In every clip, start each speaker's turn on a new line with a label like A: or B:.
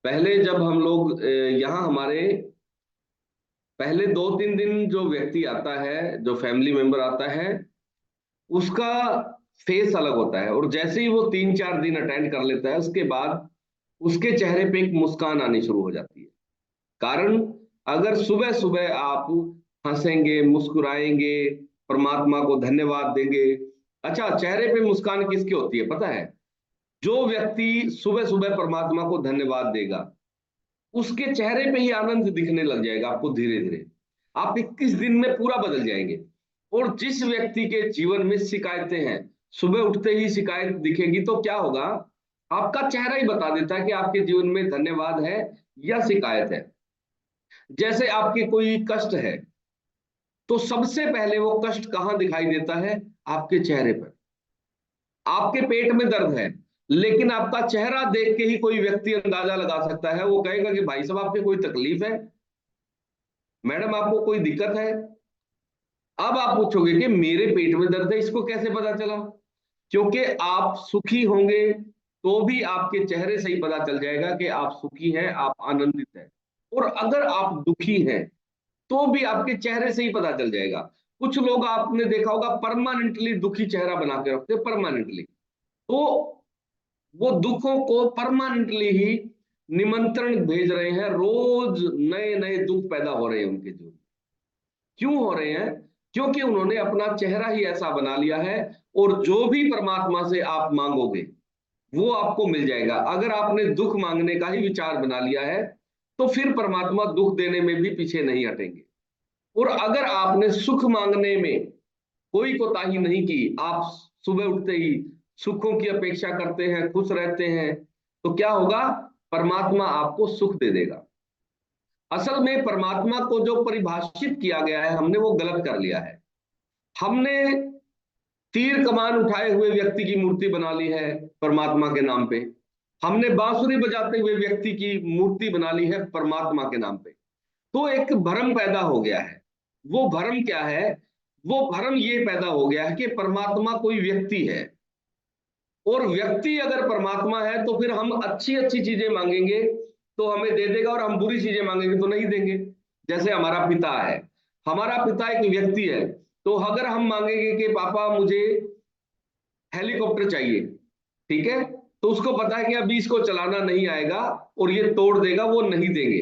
A: पहले जब हम लोग यहाँ हमारे पहले 2-3 दिन जो व्यक्ति आता है, जो फैमिली मेंबर आता है, उसका फेस अलग होता है, और जैसे ही वो 3-4 दिन अटेंड कर लेता है, उसके बाद उसके चेहरे पे एक मुस्कान आनी शुरू हो जाती है। कारण, अगर सुबह सुबह आप हंसेंगे, मुस्कुराएंगे, परमात्मा को धन्यवाद देंगे। अच्छा, चेहरे पे मुस्कान किसकी होती है पता है? जो व्यक्ति सुबह सुबह परमात्मा को धन्यवाद देगा, उसके चेहरे पे ही आनंद दिखने लग जाएगा आपको धीरे धीरे। आप 21 दिन में पूरा बदल जाएंगे। और जिस व्यक्ति के जीवन में शिकायतें हैं, सुबह उठते ही शिकायत दिखेगी तो क्या होगा? आपका चेहरा ही बता देता है कि आपके जीवन में धन्यवाद है या शिकायत है। जैसे आपके कोई कष्ट है, तो सबसे पहले वो कष्ट कहां दिखाई देता है? आपके चेहरे पर। आपके पेट में दर्द है, लेकिन आपका चेहरा देख के ही कोई व्यक्ति अंदाजा लगा सकता है। वो कहेगा कि भाई साहब, आपकी कोई तकलीफ है? मैडम, आपको कोई दिक्कत है? अब आप पूछोगे कि मेरे पेट में दर्द है, इसको कैसे पता चला? क्योंकि आप सुखी होंगे तो भी आपके चेहरे से ही पता चल जाएगा कि आप सुखी हैं, आप आनंदित हैं। और अगर आप दुखी हैं, तो भी आपके चेहरे से ही पता चल जाएगा। कुछ लोग आपने देखा होगा परमानेंटली दुखी चेहरा बना के रखते हैं, परमानेंटली। तो वो दुखों को परमानेंटली ही निमंत्रण भेज रहे हैं, रोज नए नए दुख पैदा हो रहे हैं उनके जीवन। क्यों हो रहे हैं? क्योंकि उन्होंने अपना चेहरा ही ऐसा बना लिया है। और जो भी परमात्मा से आप मांगोगे, वो आपको मिल जाएगा। अगर आपने दुख मांगने का ही विचार बना लिया है, तो फिर परमात्मा दुख देने में भी पीछे नहीं हटेंगे। और अगर आपने सुख मांगने में कोई कोताही नहीं की, आप सुबह उठते ही सुखों की अपेक्षा करते हैं, खुश रहते हैं, तो क्या होगा? परमात्मा आपको सुख दे देगा। असल में परमात्मा को जो परिभाषित किया गया है, हमने वो गलत कर लिया है। हमने तीर कमान उठाए हुए व्यक्ति की मूर्ति बना ली है परमात्मा के नाम पे। हमने बांसुरी बजाते हुए व्यक्ति की मूर्ति बना ली है परमात्मा के नाम पे। तो एक भ्रम पैदा हो गया है। वो भ्रम क्या है? वो भ्रम ये पैदा हो गया है कि परमात्मा कोई व्यक्ति है, और व्यक्ति अगर परमात्मा है तो फिर हम अच्छी अच्छी चीजें मांगेंगे तो हमें दे देगा, और हम बुरी चीजें मांगेंगे तो नहीं देंगे। जैसे हमारा पिता है, हमारा पिता एक व्यक्ति है। तो अगर हम मांगेंगे कि पापा मुझे हेलीकॉप्टर चाहिए, ठीक है, तो उसको पता है कि अभी इसको चलाना नहीं आएगा और ये तोड़ देगा, वो नहीं देंगे।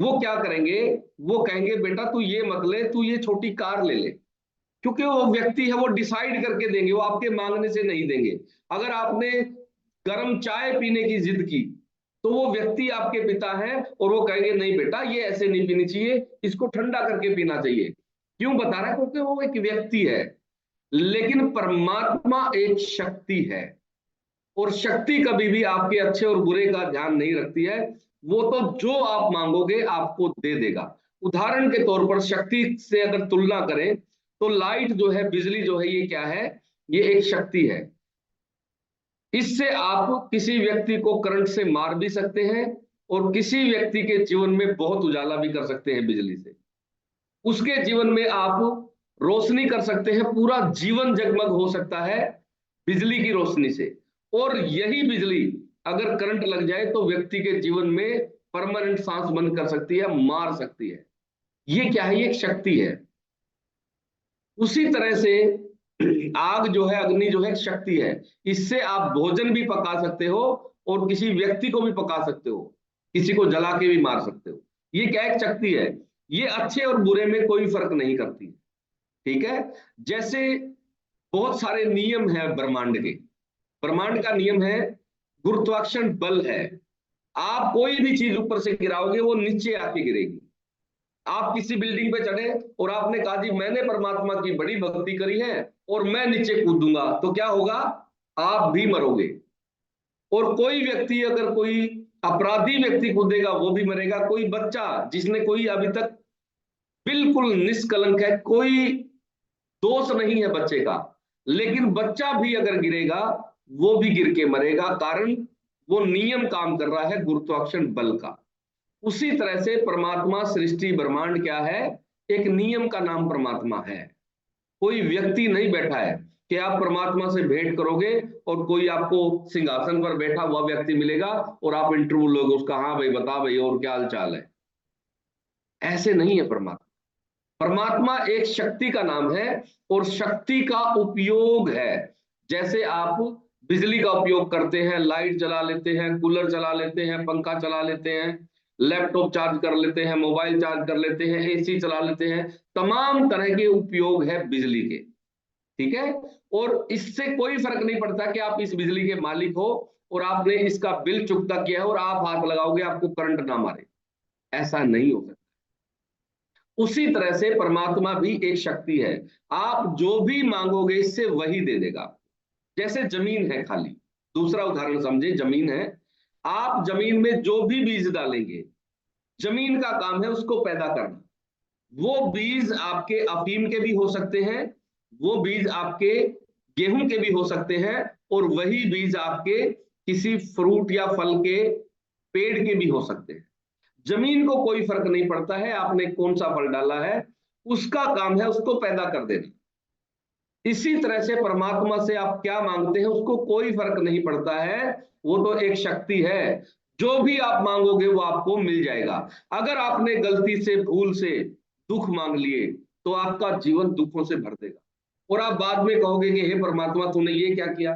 A: वो क्या करेंगे? वो कहेंगे बेटा तू ये मत ले, तू ये छोटी कार ले ले। क्योंकि वो व्यक्ति है, वो डिसाइड करके देंगे, वो आपके मांगने से नहीं देंगे। अगर आपने गर्म चाय पीने की जिद की, तो वो व्यक्ति आपके पिता है और वो कहेंगे नहीं बेटा ये ऐसे नहीं पीनी चाहिए, इसको ठंडा करके पीना चाहिए। क्यों बता रहा है? क्योंकि वो एक व्यक्ति है। लेकिन परमात्मा एक शक्ति है, और शक्ति कभी भी आपके अच्छे और बुरे का ध्यान नहीं रखती है। वो तो जो आप मांगोगे आपको दे देगा। उदाहरण के तौर पर शक्ति से अगर तुलना करें, तो लाइट जो है, बिजली जो है, ये क्या है? ये एक शक्ति है। इससे आप किसी व्यक्ति को करंट से मार भी सकते हैं, और किसी व्यक्ति के जीवन में बहुत उजाला भी कर सकते हैं बिजली से। उसके जीवन में आप रोशनी कर सकते हैं, पूरा जीवन जगमग हो सकता है बिजली की रोशनी से। और यही बिजली अगर करंट लग जाए तो व्यक्ति के जीवन में परमानेंट सांस बंद कर सकती है, मार सकती है। ये क्या है? ये एक शक्ति है। उसी तरह से आग जो है, अग्नि जो है, एक शक्ति है। इससे आप भोजन भी पका सकते हो और किसी व्यक्ति को भी पका सकते हो, किसी को जला के भी मार सकते हो। ये क्या? एक शक्ति है। ये अच्छे और बुरे में कोई फर्क नहीं करती, ठीक है। जैसे बहुत सारे नियम है ब्रह्मांड के। ब्रह्मांड का नियम है गुरुत्वाकर्षण बल है। आप कोई भी चीज ऊपर से गिराओगे वो नीचे आके गिरेगी। आप किसी बिल्डिंग पे चढ़े और आपने कहा जी मैंने परमात्मा की बड़ी भक्ति करी है और मैं नीचे कूदूंगा, तो क्या होगा? आप भी मरोगे। और कोई व्यक्ति, अगर कोई अपराधी व्यक्ति कूदेगा वो भी मरेगा। कोई बच्चा जिसने कोई अभी तक बिल्कुल निष्कलंक है, कोई दोष नहीं है बच्चे का, लेकिन बच्चा भी अगर गिरेगा वो भी गिर के मरेगा। कारण वो नियम काम कर रहा है गुरुत्वाकर्षण बल का। उसी तरह से परमात्मा, सृष्टि, ब्रह्मांड क्या है? एक नियम का नाम परमात्मा है। कोई व्यक्ति नहीं बैठा है। कि आप परमात्मा से भेंट करोगे और कोई आपको सिंहासन पर बैठा हुआ व्यक्ति मिलेगा और आप इंटरव्यू लोगे उसका, हाँ भाई बता भाई और क्या हाल चाल है। ऐसे नहीं है परमात्मा। परमात्मा एक शक्ति का नाम है और शक्ति का उपयोग है। जैसे आप बिजली का उपयोग करते हैं, लाइट जला लेते हैं, कूलर चला लेते हैं, पंखा चला लेते हैं, लैपटॉप चार्ज कर लेते हैं, मोबाइल चार्ज कर लेते हैं, एसी चला लेते हैं, तमाम तरह के उपयोग है बिजली के। ठीक है। और इससे कोई फर्क नहीं पड़ता कि आप इस बिजली के मालिक हो और आपने इसका बिल चुकता किया है और आप हाथ लगाओगे आपको करंट ना मारे, ऐसा नहीं हो सकता। उसी तरह से परमात्मा भी एक शक्ति है। आप जो भी मांगोगे इससे वही दे देगा। जैसे जमीन है खाली, दूसरा उदाहरण समझे, जमीन है, आप जमीन में जो भी बीज डालेंगे, जमीन का काम है उसको पैदा करना। वो बीज आपके अफीम के भी हो सकते हैं, वो बीज आपके गेहूं के भी हो सकते हैं, और वही बीज आपके किसी फ्रूट या फल के पेड़ के भी हो सकते हैं। जमीन को कोई फर्क नहीं पड़ता है आपने कौन सा फल डाला है, उसका काम है उसको पैदा कर देना। इसी तरह से परमात्मा से आप क्या मांगते हैं उसको कोई फर्क नहीं पड़ता है, वो तो एक शक्ति है। जो भी आप मांगोगे वो आपको मिल जाएगा। अगर आपने गलती से भूल से दुख मांग लिए तो आपका जीवन दुखों से भर देगा, और आप बाद में कहोगे कि हे परमात्मा तूने ये क्या किया।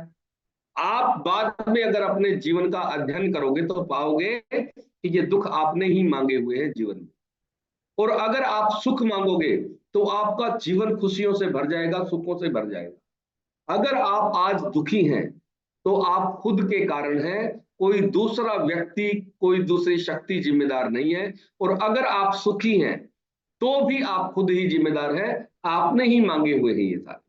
A: आप बाद में अगर अपने जीवन का अध्ययन करोगे तो पाओगे कि ये दुख आपने ही मांगे हुए हैं जीवन में। और अगर आप सुख मांगोगे तो आपका जीवन खुशियों से भर जाएगा, सुखों से भर जाएगा। अगर आप आज दुखी हैं तो आप खुद के कारण हैं, कोई दूसरा व्यक्ति, कोई दूसरी शक्ति जिम्मेदार नहीं है। और अगर आप सुखी हैं तो भी आप खुद ही जिम्मेदार हैं, आपने ही मांगे हुए हैं ये सारे।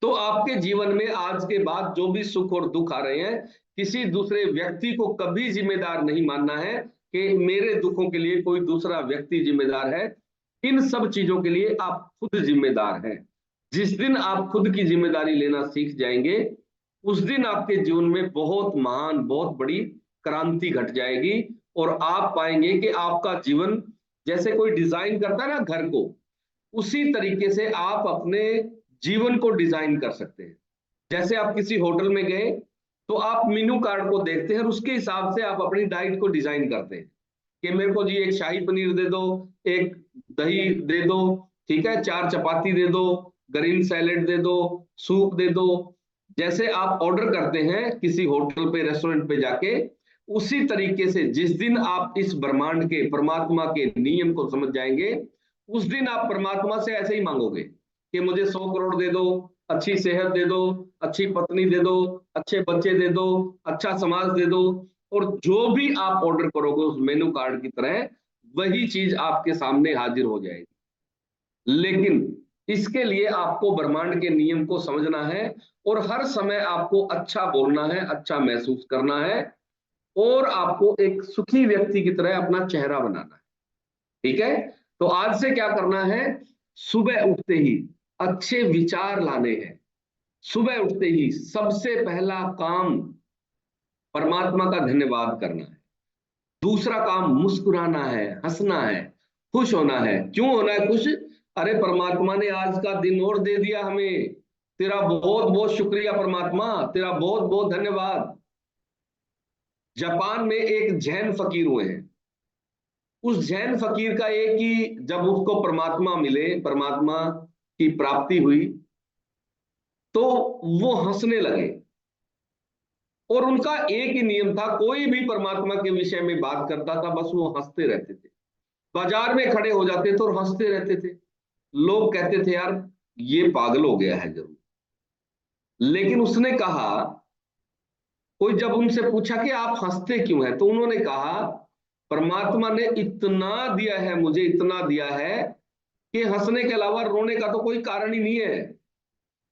A: तो आपके जीवन में आज के बाद जो भी सुख और दुख आ रहे हैं, किसी दूसरे व्यक्ति को कभी जिम्मेदार नहीं मानना है कि मेरे दुखों के लिए कोई दूसरा व्यक्ति जिम्मेदार है। इन सब चीजों के लिए आप खुद जिम्मेदार हैं। जिस दिन आप खुद की जिम्मेदारी लेना सीख जाएंगे उस दिन आपके जीवन में बहुत महान, बहुत बड़ी क्रांति घट जाएगी। और आप पाएंगे कि आपका जीवन जैसे कोई डिजाइन करता है ना घर को, उसी तरीके से आप अपने जीवन को डिजाइन कर सकते हैं। जैसे आप किसी होटल में गए तो आप मेनू कार्ड को देखते हैं और उसके हिसाब से आप अपनी डाइट को डिजाइन करते हैं कि मेरे को जी एक शाही पनीर दे दो, एक दही दे दो, ठीक है, 4 चपाती दे दो, ग्रीन सैलेड दे दो, सूप दे दो। जैसे आप ऑर्डर करते हैं किसी होटल पे, रेस्टोरेंट पे जाके, उसी तरीके से जिस दिन आप इस ब्रह्मांड के परमात्मा के नियम को समझ जाएंगे उस दिन आप परमात्मा से ऐसे ही मांगोगे कि मुझे 100 करोड़ दे दो, अच्छी सेहत दे दो, अच्छी पत्नी दे दो, अच्छे बच्चे दे दो, अच्छा समाज दे दो। और जो भी आप ऑर्डर करोगे उस मेनू कार्ड की तरह वही चीज आपके सामने हाजिर हो जाएगी। लेकिन इसके लिए आपको ब्रह्मांड के नियम को समझना है और हर समय आपको अच्छा बोलना है, अच्छा महसूस करना है, और आपको एक सुखी व्यक्ति की तरह अपना चेहरा बनाना है। ठीक है। तो आज से क्या करना है, सुबह उठते ही अच्छे विचार लाने हैं। सुबह उठते ही सबसे पहला काम परमात्मा का धन्यवाद करना है। दूसरा काम मुस्कुराना है, हंसना है, खुश होना है। क्यों होना है खुश? अरे परमात्मा ने आज का दिन और दे दिया हमें, तेरा बहुत बहुत शुक्रिया परमात्मा, तेरा बहुत बहुत धन्यवाद। जापान में एक जैन फकीर हुए हैं। उस जैन फकीर का एक ही, जब उसको परमात्मा मिले, परमात्मा की प्राप्ति हुई, तो वो हंसने लगे। और उनका एक ही नियम था, कोई भी परमात्मा के विषय में बात करता था बस वो हंसते रहते थे। बाजार में खड़े हो जाते थे और हंसते रहते थे। लोग कहते थे यार ये पागल हो गया है जरूर। लेकिन उसने कहा, कोई जब उनसे पूछा कि आप हंसते क्यों हैं, तो उन्होंने कहा परमात्मा ने इतना दिया है मुझे, इतना दिया है कि हंसने के अलावा रोने का तो कोई कारण ही नहीं है।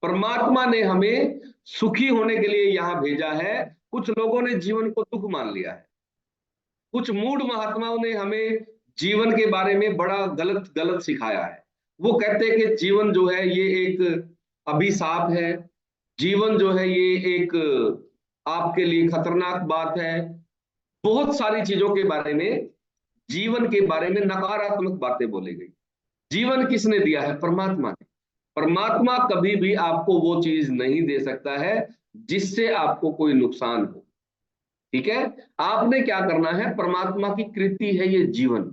A: परमात्मा ने हमें सुखी होने के लिए यहां भेजा है। कुछ लोगों ने जीवन को दुख मान लिया है। कुछ मूढ़ महात्माओं ने हमें जीवन के बारे में बड़ा गलत गलत सिखाया है। वो कहते हैं कि जीवन जो है ये एक अभिशाप है, जीवन जो है ये एक आपके लिए खतरनाक बात है। बहुत सारी चीजों के बारे में, जीवन के बारे में नकारात्मक बातें बोली गई। जीवन किसने दिया है? परमात्मा ने। परमात्मा कभी भी आपको वो चीज नहीं दे सकता है जिससे आपको कोई नुकसान हो। ठीक है, आपने क्या करना है, परमात्मा की कृति है ये जीवन,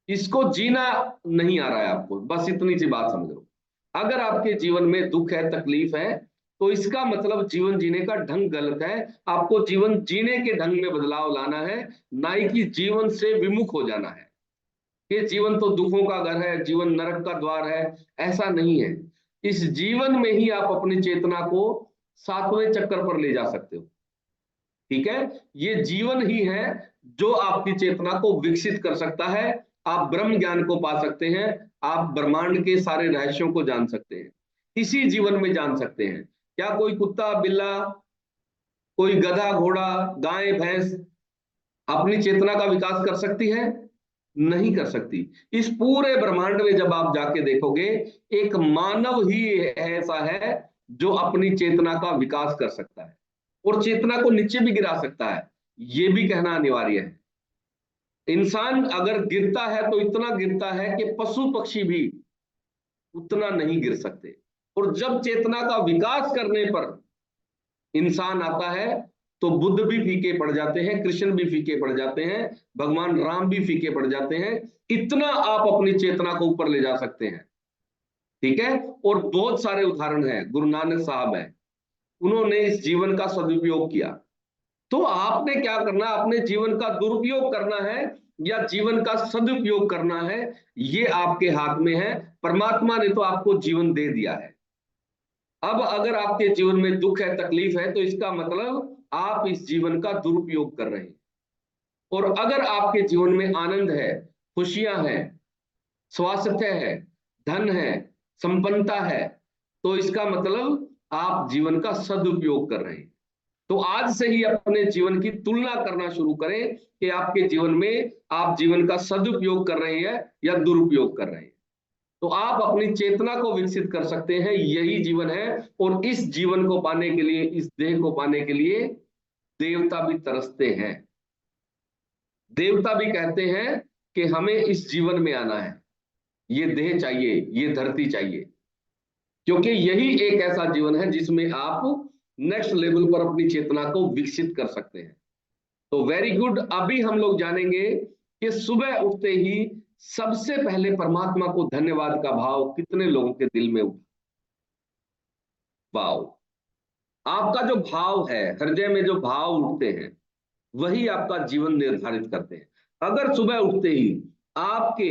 A: इसको जीना नहीं आ रहा है आपको, बस इतनी सी बात समझ लो। अगर आपके जीवन में दुख है, तकलीफ है, तो इसका मतलब जीवन जीने का ढंग गलत है। आपको जीवन जीने के ढंग में बदलाव लाना है, ना कि जीवन से विमुख हो जाना है। ये जीवन तो दुखों का घर है, जीवन नरक का द्वार है, ऐसा नहीं है। इस जीवन में ही आप अपनी चेतना को 7वें चक्कर पर ले जा सकते हो। ठीक है, ये जीवन ही है जो आपकी चेतना को विकसित कर सकता है। आप ब्रह्म ज्ञान को पा सकते हैं, आप ब्रह्मांड के सारे रहस्यों को जान सकते हैं, इसी जीवन में जान सकते हैं। क्या कोई कुत्ता बिल्ला, कोई गधा घोड़ा, गाय भैंस अपनी चेतना का विकास कर सकती है? नहीं कर सकती। इस पूरे ब्रह्मांड में जब आप जाके देखोगे, एक मानव ही ऐसा है जो अपनी चेतना का विकास कर सकता है और चेतना को नीचे भी गिरा सकता है, ये भी कहना अनिवार्य है। इंसान अगर गिरता है तो इतना गिरता है कि पशु पक्षी भी उतना नहीं गिर सकते। और जब चेतना का विकास करने पर इंसान आता है तो बुद्ध भी फीके पड़ जाते हैं, कृष्ण भी फीके पड़ जाते हैं, भगवान राम भी फीके पड़ जाते हैं। इतना आप अपनी चेतना को ऊपर ले जा सकते हैं। ठीक है, और बहुत सारे उदाहरण हैं, गुरु नानक साहब है, उन्होंने इस जीवन का सदुपयोग किया। तो आपने क्या करना, अपने जीवन का दुरुपयोग करना है या जीवन का सदुपयोग करना है, ये आपके हाथ में है। परमात्मा ने तो आपको जीवन दे दिया है। अब अगर आपके जीवन में दुख है, तकलीफ है, तो इसका मतलब आप इस जीवन का दुरुपयोग कर रहे हैं। और अगर आपके जीवन में आनंद है, खुशियां हैं, स्वास्थ्य है, धन है, संपन्नता है, तो इसका मतलब आप जीवन का सदुपयोग कर रहे हैं। तो आज से ही अपने जीवन की तुलना करना शुरू करें कि आपके जीवन में आप जीवन का सदुपयोग कर रहे हैं या दुरुपयोग कर रहे हैं। तो आप अपनी चेतना को विकसित कर सकते हैं, यही जीवन है। और इस जीवन को पाने के लिए, इस देह को पाने के लिए देवता भी तरसते हैं। देवता भी कहते हैं कि हमें इस जीवन में आना है, ये देह चाहिए, ये धरती चाहिए, क्योंकि यही एक ऐसा जीवन है जिसमें आप नेक्स्ट लेवल पर अपनी चेतना को विकसित कर सकते हैं। तो वेरी गुड, अभी हम लोग जानेंगे कि सुबह उठते ही सबसे पहले परमात्मा को धन्यवाद का भाव कितने लोगों के दिल में उठा। वाओ, आपका जो भाव है, हृदय में जो भाव उठते हैं, वही आपका जीवन निर्धारित करते हैं। अगर सुबह उठते ही आपके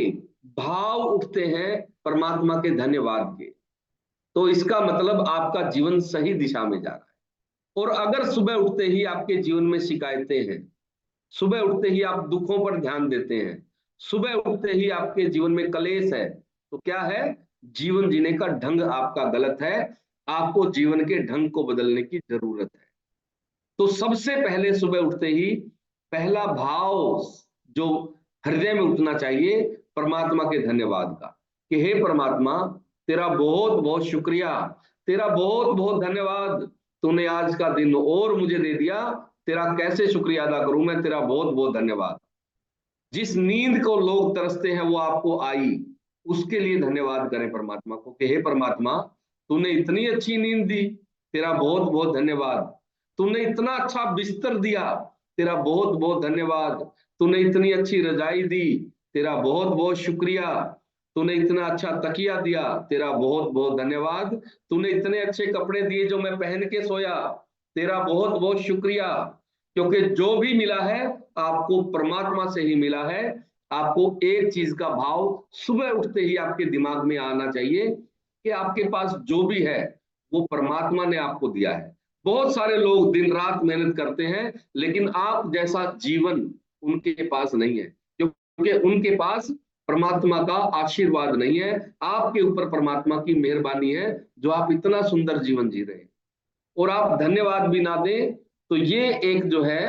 A: भाव उठते हैं परमात्मा के धन्यवाद के, तो इसका मतलब आपका जीवन सही दिशा में जा रहा है। और अगर सुबह उठते ही आपके जीवन में शिकायतें हैं, सुबह उठते ही आप दुखों पर ध्यान देते हैं, सुबह उठते ही आपके जीवन में कलेश है, तो क्या है, जीवन जीने का ढंग आपका गलत है। आपको जीवन के ढंग को बदलने की जरूरत है। तो सबसे पहले सुबह उठते ही पहला भाव जो हृदय में उठना चाहिए, परमात्मा के धन्यवाद का, कि हे परमात्मा, तेरा बहुत बहुत शुक्रिया, तेरा बहुत बहुत धन्यवाद, तूने आज का दिन और मुझे दे दिया। तेरा कैसे शुक्रिया अदा करूं मैं, तेरा बहुत बहुत धन्यवाद। जिस नींद को लोग तरसते हैं वो आपको आई, उसके लिए धन्यवाद करें परमात्मा को कि हे परमात्मा, तूने इतनी अच्छी नींद दी, तेरा बहुत बहुत धन्यवाद। तूने इतना अच्छा बिस्तर दिया, तेरा बहुत बहुत धन्यवाद। तूने इतनी अच्छी रजाई दी, तेरा बहुत बहुत शुक्रिया। तूने इतना अच्छा तकिया दिया, तेरा बहुत बहुत धन्यवाद। तूने इतने अच्छे कपड़े दिए जो मैं पहन के सोया, तेरा बहुत बहुत शुक्रिया। क्योंकि जो भी मिला है आपको परमात्मा से ही मिला है। आपको एक चीज का भाव सुबह उठते ही आपके दिमाग में आना चाहिए कि आपके पास जो भी है वो परमात्मा ने आपको दिया है। बहुत सारे लोग दिन रात मेहनत करते हैं, लेकिन आप जैसा जीवन उनके पास नहीं है, क्योंकि उनके पास परमात्मा का आशीर्वाद नहीं है। आपके ऊपर परमात्मा की मेहरबानी है जो आप इतना सुंदर जीवन जी रहे हैं। और आप धन्यवाद भी ना दें तो ये एक जो है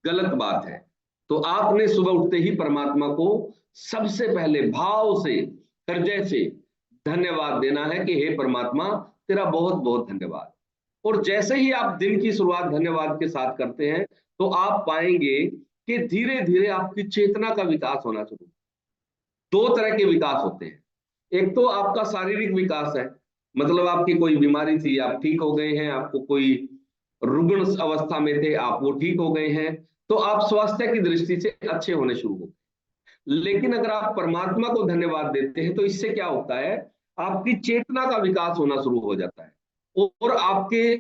A: गलत बात है। तो आपने सुबह उठते ही परमात्मा को सबसे पहले भाव से, हृदय से धन्यवाद देना है कि हे परमात्मा, तेरा बहुत बहुत धन्यवाद। और जैसे ही आप दिन की शुरुआत धन्यवाद के साथ करते हैं, तो आप पाएंगे कि धीरे धीरे आपकी चेतना का विकास होना शुरू। दो तरह के विकास होते हैं। एक तो आपका शारीरिक विकास है, मतलब आपकी कोई बीमारी थी, आप ठीक हो गए हैं, आपको कोई रुग्ण अवस्था में थे, आप वो ठीक हो गए हैं, तो आप स्वास्थ्य की दृष्टि से अच्छे होने शुरू हो। लेकिन अगर आप परमात्मा को धन्यवाद देते हैं तो इससे क्या होता है, आपकी चेतना का विकास होना शुरू हो जाता है, और आपके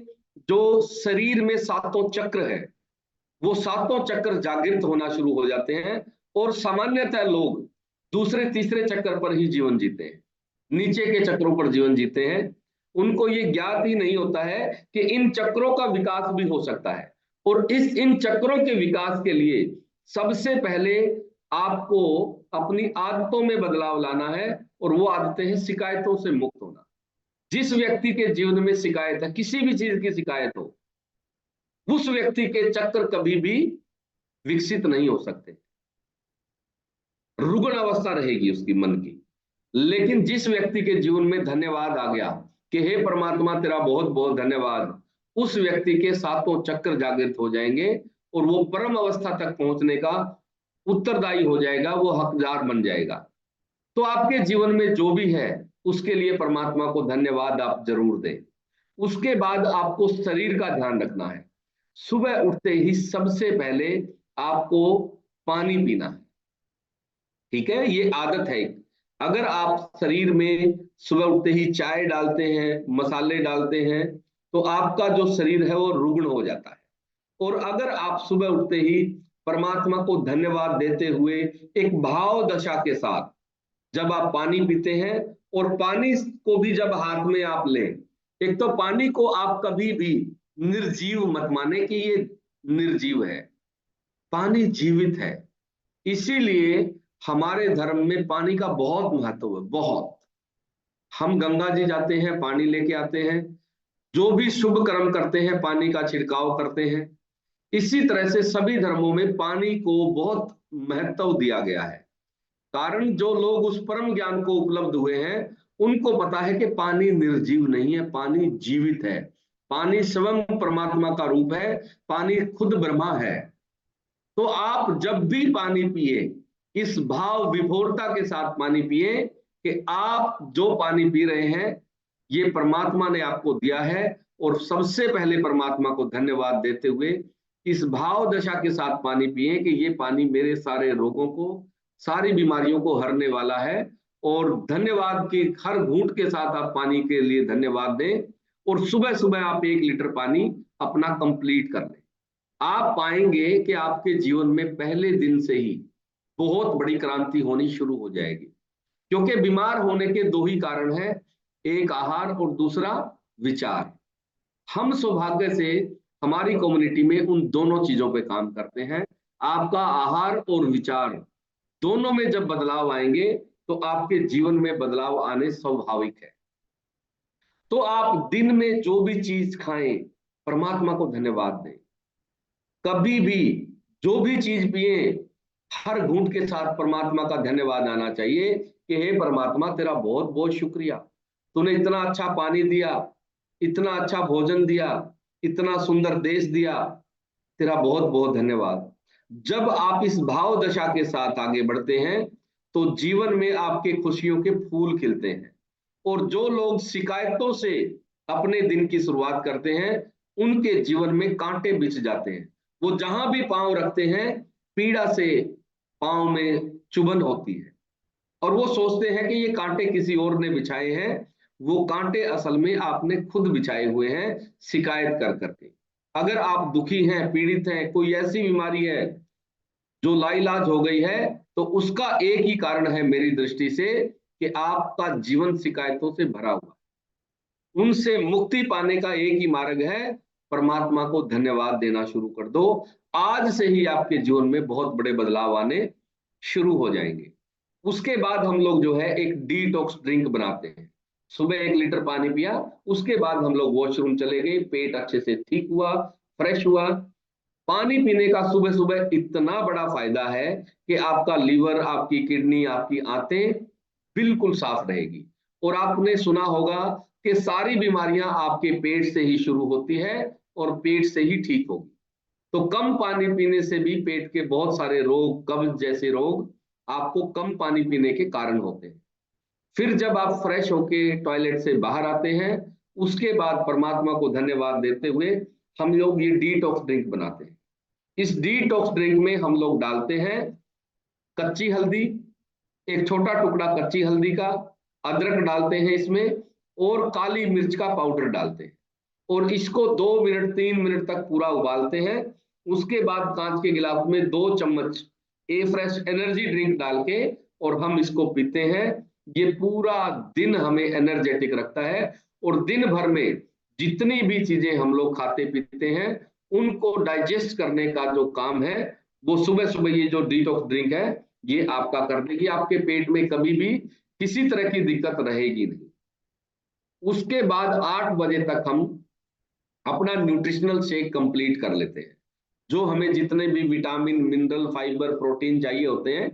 A: जो शरीर में सातों चक्र है, वो सातों चक्र जागृत होना शुरू हो जाते हैं। और सामान्यतः लोग दूसरे तीसरे चक्र पर ही जीवन जीते हैं, नीचे के चक्रों पर जीवन जीते हैं। उनको ये ज्ञात ही नहीं होता है कि इन चक्रों का विकास भी हो सकता है। और इन चक्रों के विकास के लिए सबसे पहले आपको अपनी आदतों में बदलाव लाना है, और वो आदतें हैं शिकायतों से मुक्त होना। जिस व्यक्ति के जीवन में शिकायत है, किसी भी चीज की शिकायत हो, उस व्यक्ति के चक्र कभी भी विकसित नहीं हो सकते, रुग्ण अवस्था रहेगी उसकी मन की। लेकिन जिस व्यक्ति के जीवन में धन्यवाद आ गया कि हे परमात्मा तेरा बहुत बहुत धन्यवाद, उस व्यक्ति के सातों चक्र जागृत हो जाएंगे, और वो परम अवस्था तक पहुंचने का उत्तरदायी हो जाएगा, वो हकदार बन जाएगा। तो आपके जीवन में जो भी है उसके लिए परमात्मा को धन्यवाद आप जरूर दें। उसके बाद आपको शरीर का ध्यान रखना है। सुबह उठते ही सबसे पहले आपको पानी पीना है, ठीक है, ये आदत है। अगर आप शरीर में सुबह उठते ही चाय डालते हैं, मसाले डालते हैं, तो आपका जो शरीर है वो रुग्ण हो जाता है। और अगर आप सुबह उठते ही परमात्मा को धन्यवाद देते हुए एक भाव दशा के साथ जब आप पानी पीते हैं, और पानी को भी जब हाथ में आप लें, एक तो पानी को आप कभी भी निर्जीव मत माने कि ये निर्जीव है, पानी जीवित है। इसीलिए हमारे धर्म में पानी का बहुत महत्व है, बहुत। हम गंगा जी जाते हैं, पानी लेके आते हैं, जो भी शुभ कर्म करते हैं पानी का छिड़काव करते हैं। इसी तरह से सभी धर्मों में पानी को बहुत महत्व दिया गया है। कारण जो लोग उस परम ज्ञान को उपलब्ध हुए हैं, उनको पता है कि पानी निर्जीव नहीं है, पानी जीवित है। पानी स्वयं परमात्मा का रूप है, पानी खुद ब्रह्मा है। तो आप जब भी पानी पिए, इस भाव विभोरता के साथ पानी पिए कि आप जो पानी पी रहे हैं ये परमात्मा ने आपको दिया है, और सबसे पहले परमात्मा को धन्यवाद देते हुए इस भाव दशा के साथ पानी पिए कि ये पानी मेरे सारे रोगों को, सारी बीमारियों को हरने वाला है। और धन्यवाद की हर घूंट के साथ आप पानी के लिए धन्यवाद दें, और सुबह सुबह आप 1 लीटर पानी अपना कंप्लीट कर लें। आप पाएंगे कि आपके जीवन में पहले दिन से ही बहुत बड़ी क्रांति होनी शुरू हो जाएगी। क्योंकि बीमार होने के दो ही कारण हैं, एक आहार और दूसरा विचार। हम सौभाग्य से हमारी कम्युनिटी में उन दोनों चीजों पे काम करते हैं। आपका आहार और विचार दोनों में जब बदलाव आएंगे तो आपके जीवन में बदलाव आने स्वाभाविक है। तो आप दिन में जो भी चीज खाएं, परमात्मा को धन्यवाद दें। कभी भी जो भी चीज पिए, हर घूंट के साथ परमात्मा का धन्यवाद आना चाहिए कि हे परमात्मा तेरा बहुत बहुत शुक्रिया, तूने इतना अच्छा पानी दिया, इतना अच्छा भोजन दिया, इतना सुंदर देश दिया, तेरा बहुत बहुत धन्यवाद। जब आप इस भाव दशा के साथ आगे बढ़ते हैं तो जीवन में आपके खुशियों के फूल खिलते हैं। और जो लोग शिकायतों से अपने दिन की शुरुआत करते हैं, उनके जीवन में कांटे बिछ जाते हैं। वो जहां भी पांव रखते हैं, पीड़ा से पांव में चुभन होती है, और वो सोचते हैं कि ये कांटे किसी और ने बिछाए हैं। वो कांटे असल में आपने खुद बिछाए हुए हैं शिकायत कर करके। अगर आप दुखी हैं, पीड़ित हैं, कोई ऐसी बीमारी है जो लाइलाज हो गई है, तो उसका एक ही कारण है मेरी दृष्टि से कि आपका जीवन शिकायतों से भरा हुआ। उनसे मुक्ति पाने का एक ही मार्ग है, परमात्मा को धन्यवाद देना शुरू कर दो। आज से ही आपके जीवन में बहुत बड़े बदलाव आने शुरू हो जाएंगे। उसके बाद हम लोग जो है एक डिटॉक्स ड्रिंक बनाते हैं। सुबह 1 लीटर पानी पिया, उसके बाद हम लोग वॉशरूम चले गए, पेट अच्छे से ठीक हुआ, फ्रेश हुआ। पानी पीने का सुबह सुबह इतना बड़ा फायदा है कि आपका लीवर, आपकी किडनी, आपकी आंतें बिल्कुल साफ रहेगी। और आपने सुना होगा कि सारी बीमारियां आपके पेट से ही शुरू होती है और पेट से ही ठीक होगी। तो कम पानी पीने से भी पेट के बहुत सारे रोग, कब्ज जैसे रोग आपको कम पानी पीने के कारण होते हैं। फिर जब आप फ्रेश होके टॉयलेट से बाहर आते हैं, उसके बाद परमात्मा को धन्यवाद देते हुए हम लोग ये डिटॉक्स ड्रिंक बनाते हैं। इस डिटॉक्स ड्रिंक में हम लोग डालते हैं कच्ची हल्दी, एक छोटा टुकड़ा कच्ची हल्दी का, अदरक डालते हैं इसमें, और काली मिर्च का पाउडर डालते हैं, और इसको 2 मिनट 3 मिनट तक पूरा उबालते हैं। उसके बाद कांच के गिलास में 2 चम्मच ए फ्रेश एनर्जी ड्रिंक डाल के और हम इसको पीते हैं। ये पूरा दिन हमें एनर्जेटिक रखता है, और दिन भर में जितनी भी चीजें हम लोग खाते पीते हैं उनको डाइजेस्ट करने का जो काम है वो सुबह सुबह ये जो डिटॉक्स ड्रिंक है ये आपका कर देगी। आपके पेट में कभी भी किसी तरह की दिक्कत रहेगी नहीं। उसके बाद 8 बजे तक हम अपना न्यूट्रिशनल शेक कंप्लीट कर लेते हैं। जो हमें जितने भी विटामिन, मिनरल, फाइबर, प्रोटीन चाहिए होते हैं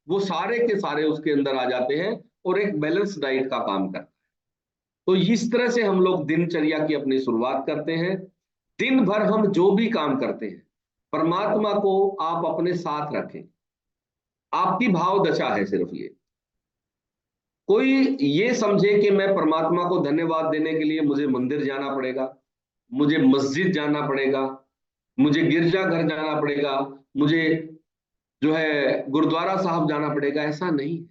A: वो सारे के सारे उसके अंदर आ जाते हैं, और एक बैलेंस डाइट का काम करता है। तो इस तरह से हम लोग दिनचर्या की अपनी शुरुआत करते हैं। दिन भर हम जो भी काम करते हैं परमात्मा को आप अपने साथ रखें। आपकी भाव दशा है सिर्फ ये। कोई ये समझे कि मैं परमात्मा को धन्यवाद देने के लिए मुझे मंदिर जाना पड़ेगा, मुझे मस्जिद जाना पड़ेगा, मुझे गिरजाघर जाना पड़ेगा, मुझे जो है गुरुद्वारा साहब जाना पड़ेगा, ऐसा नहीं।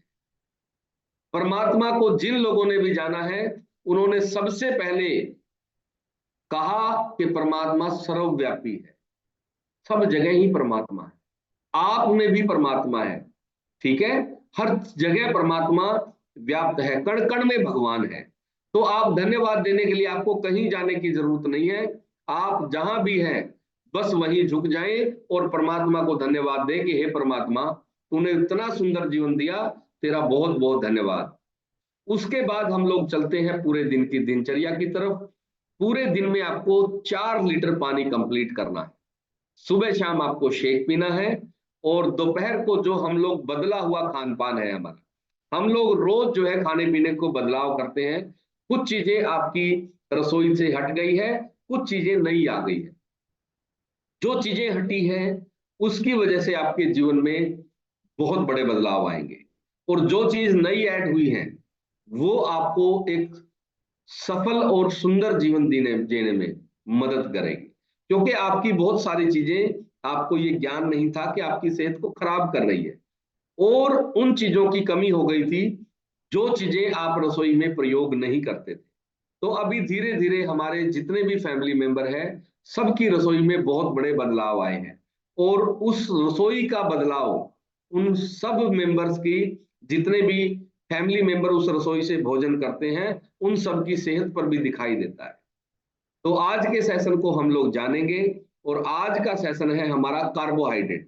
A: परमात्मा को जिन लोगों ने भी जाना है उन्होंने सबसे पहले कहा कि परमात्मा सर्वव्यापी है, सब जगह ही परमात्मा है, आप में भी परमात्मा है। ठीक है, हर जगह परमात्मा व्याप्त है, कण कण में भगवान है। तो आप धन्यवाद देने के लिए आपको कहीं जाने की जरूरत नहीं है। आप जहां भी हैं बस वहीं झुक जाएं और परमात्मा को धन्यवाद दें कि हे परमात्मा तूने इतना सुंदर जीवन दिया, तेरा बहुत बहुत धन्यवाद। उसके बाद हम लोग चलते हैं पूरे दिन की दिनचर्या की तरफ। पूरे दिन में आपको 4 लीटर पानी कंप्लीट करना है। सुबह शाम आपको शेक पीना है, और दोपहर को जो हम लोग बदला हुआ खान पान है हमारा, हम लोग रोज जो है खाने पीने को बदलाव करते हैं। कुछ चीजें आपकी रसोई से हट गई है, कुछ चीजें नई आ गई है। जो चीजें हटी हैं उसकी वजह से आपके जीवन में बहुत बड़े बदलाव आएंगे, और जो चीज नई ऐड हुई है वो आपको एक सफल और सुंदर जीवन जीने में मदद करेगी। क्योंकि आपकी बहुत सारी चीजें, आपको ये ज्ञान नहीं था कि आपकी सेहत को खराब कर रही है, और उन चीजों की कमी हो गई थी जो चीजें आप रसोई में प्रयोग नहीं करते थे। तो अभी धीरे धीरे हमारे जितने भी फैमिली मेंबर हैं सबकी रसोई में बहुत बड़े बदलाव आए हैं, और उस रसोई का बदलाव उन सब मेंबर्स की, जितने भी फैमिली मेंबर उस रसोई से भोजन करते हैं उन सब की सेहत पर भी दिखाई देता है। तो आज के सेशन को हम लोग जानेंगे, और आज का सेशन है हमारा कार्बोहाइड्रेट।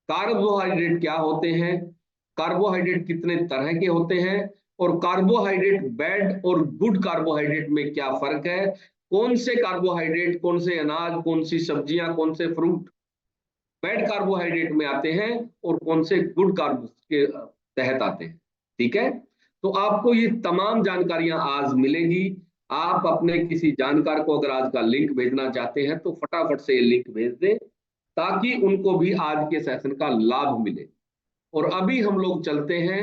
A: कार्बोहाइड्रेट क्या होते हैं, कार्बोहाइड्रेट कितने तरह के होते हैं, और कार्बोहाइड्रेट बैड और गुड कार्बोहाइड्रेट में क्या फर्क है, कौन से कार्बोहाइड्रेट, कौन से अनाज, कौन सी सब्जियां, कौन से फ्रूट बैड कार्बोहाइड्रेट में आते हैं, और कौन से गुड कार्ब के तहत आते हैं। ठीक है, तो आपको ये तमाम जानकारियां आज मिलेगी। आप अपने किसी जानकार को अगर आज का लिंक भेजना चाहते हैं तो फटाफट से ये लिंक भेज दें, ताकि उनको भी आज के सेशन का लाभ मिले। और अभी हम लोग चलते हैं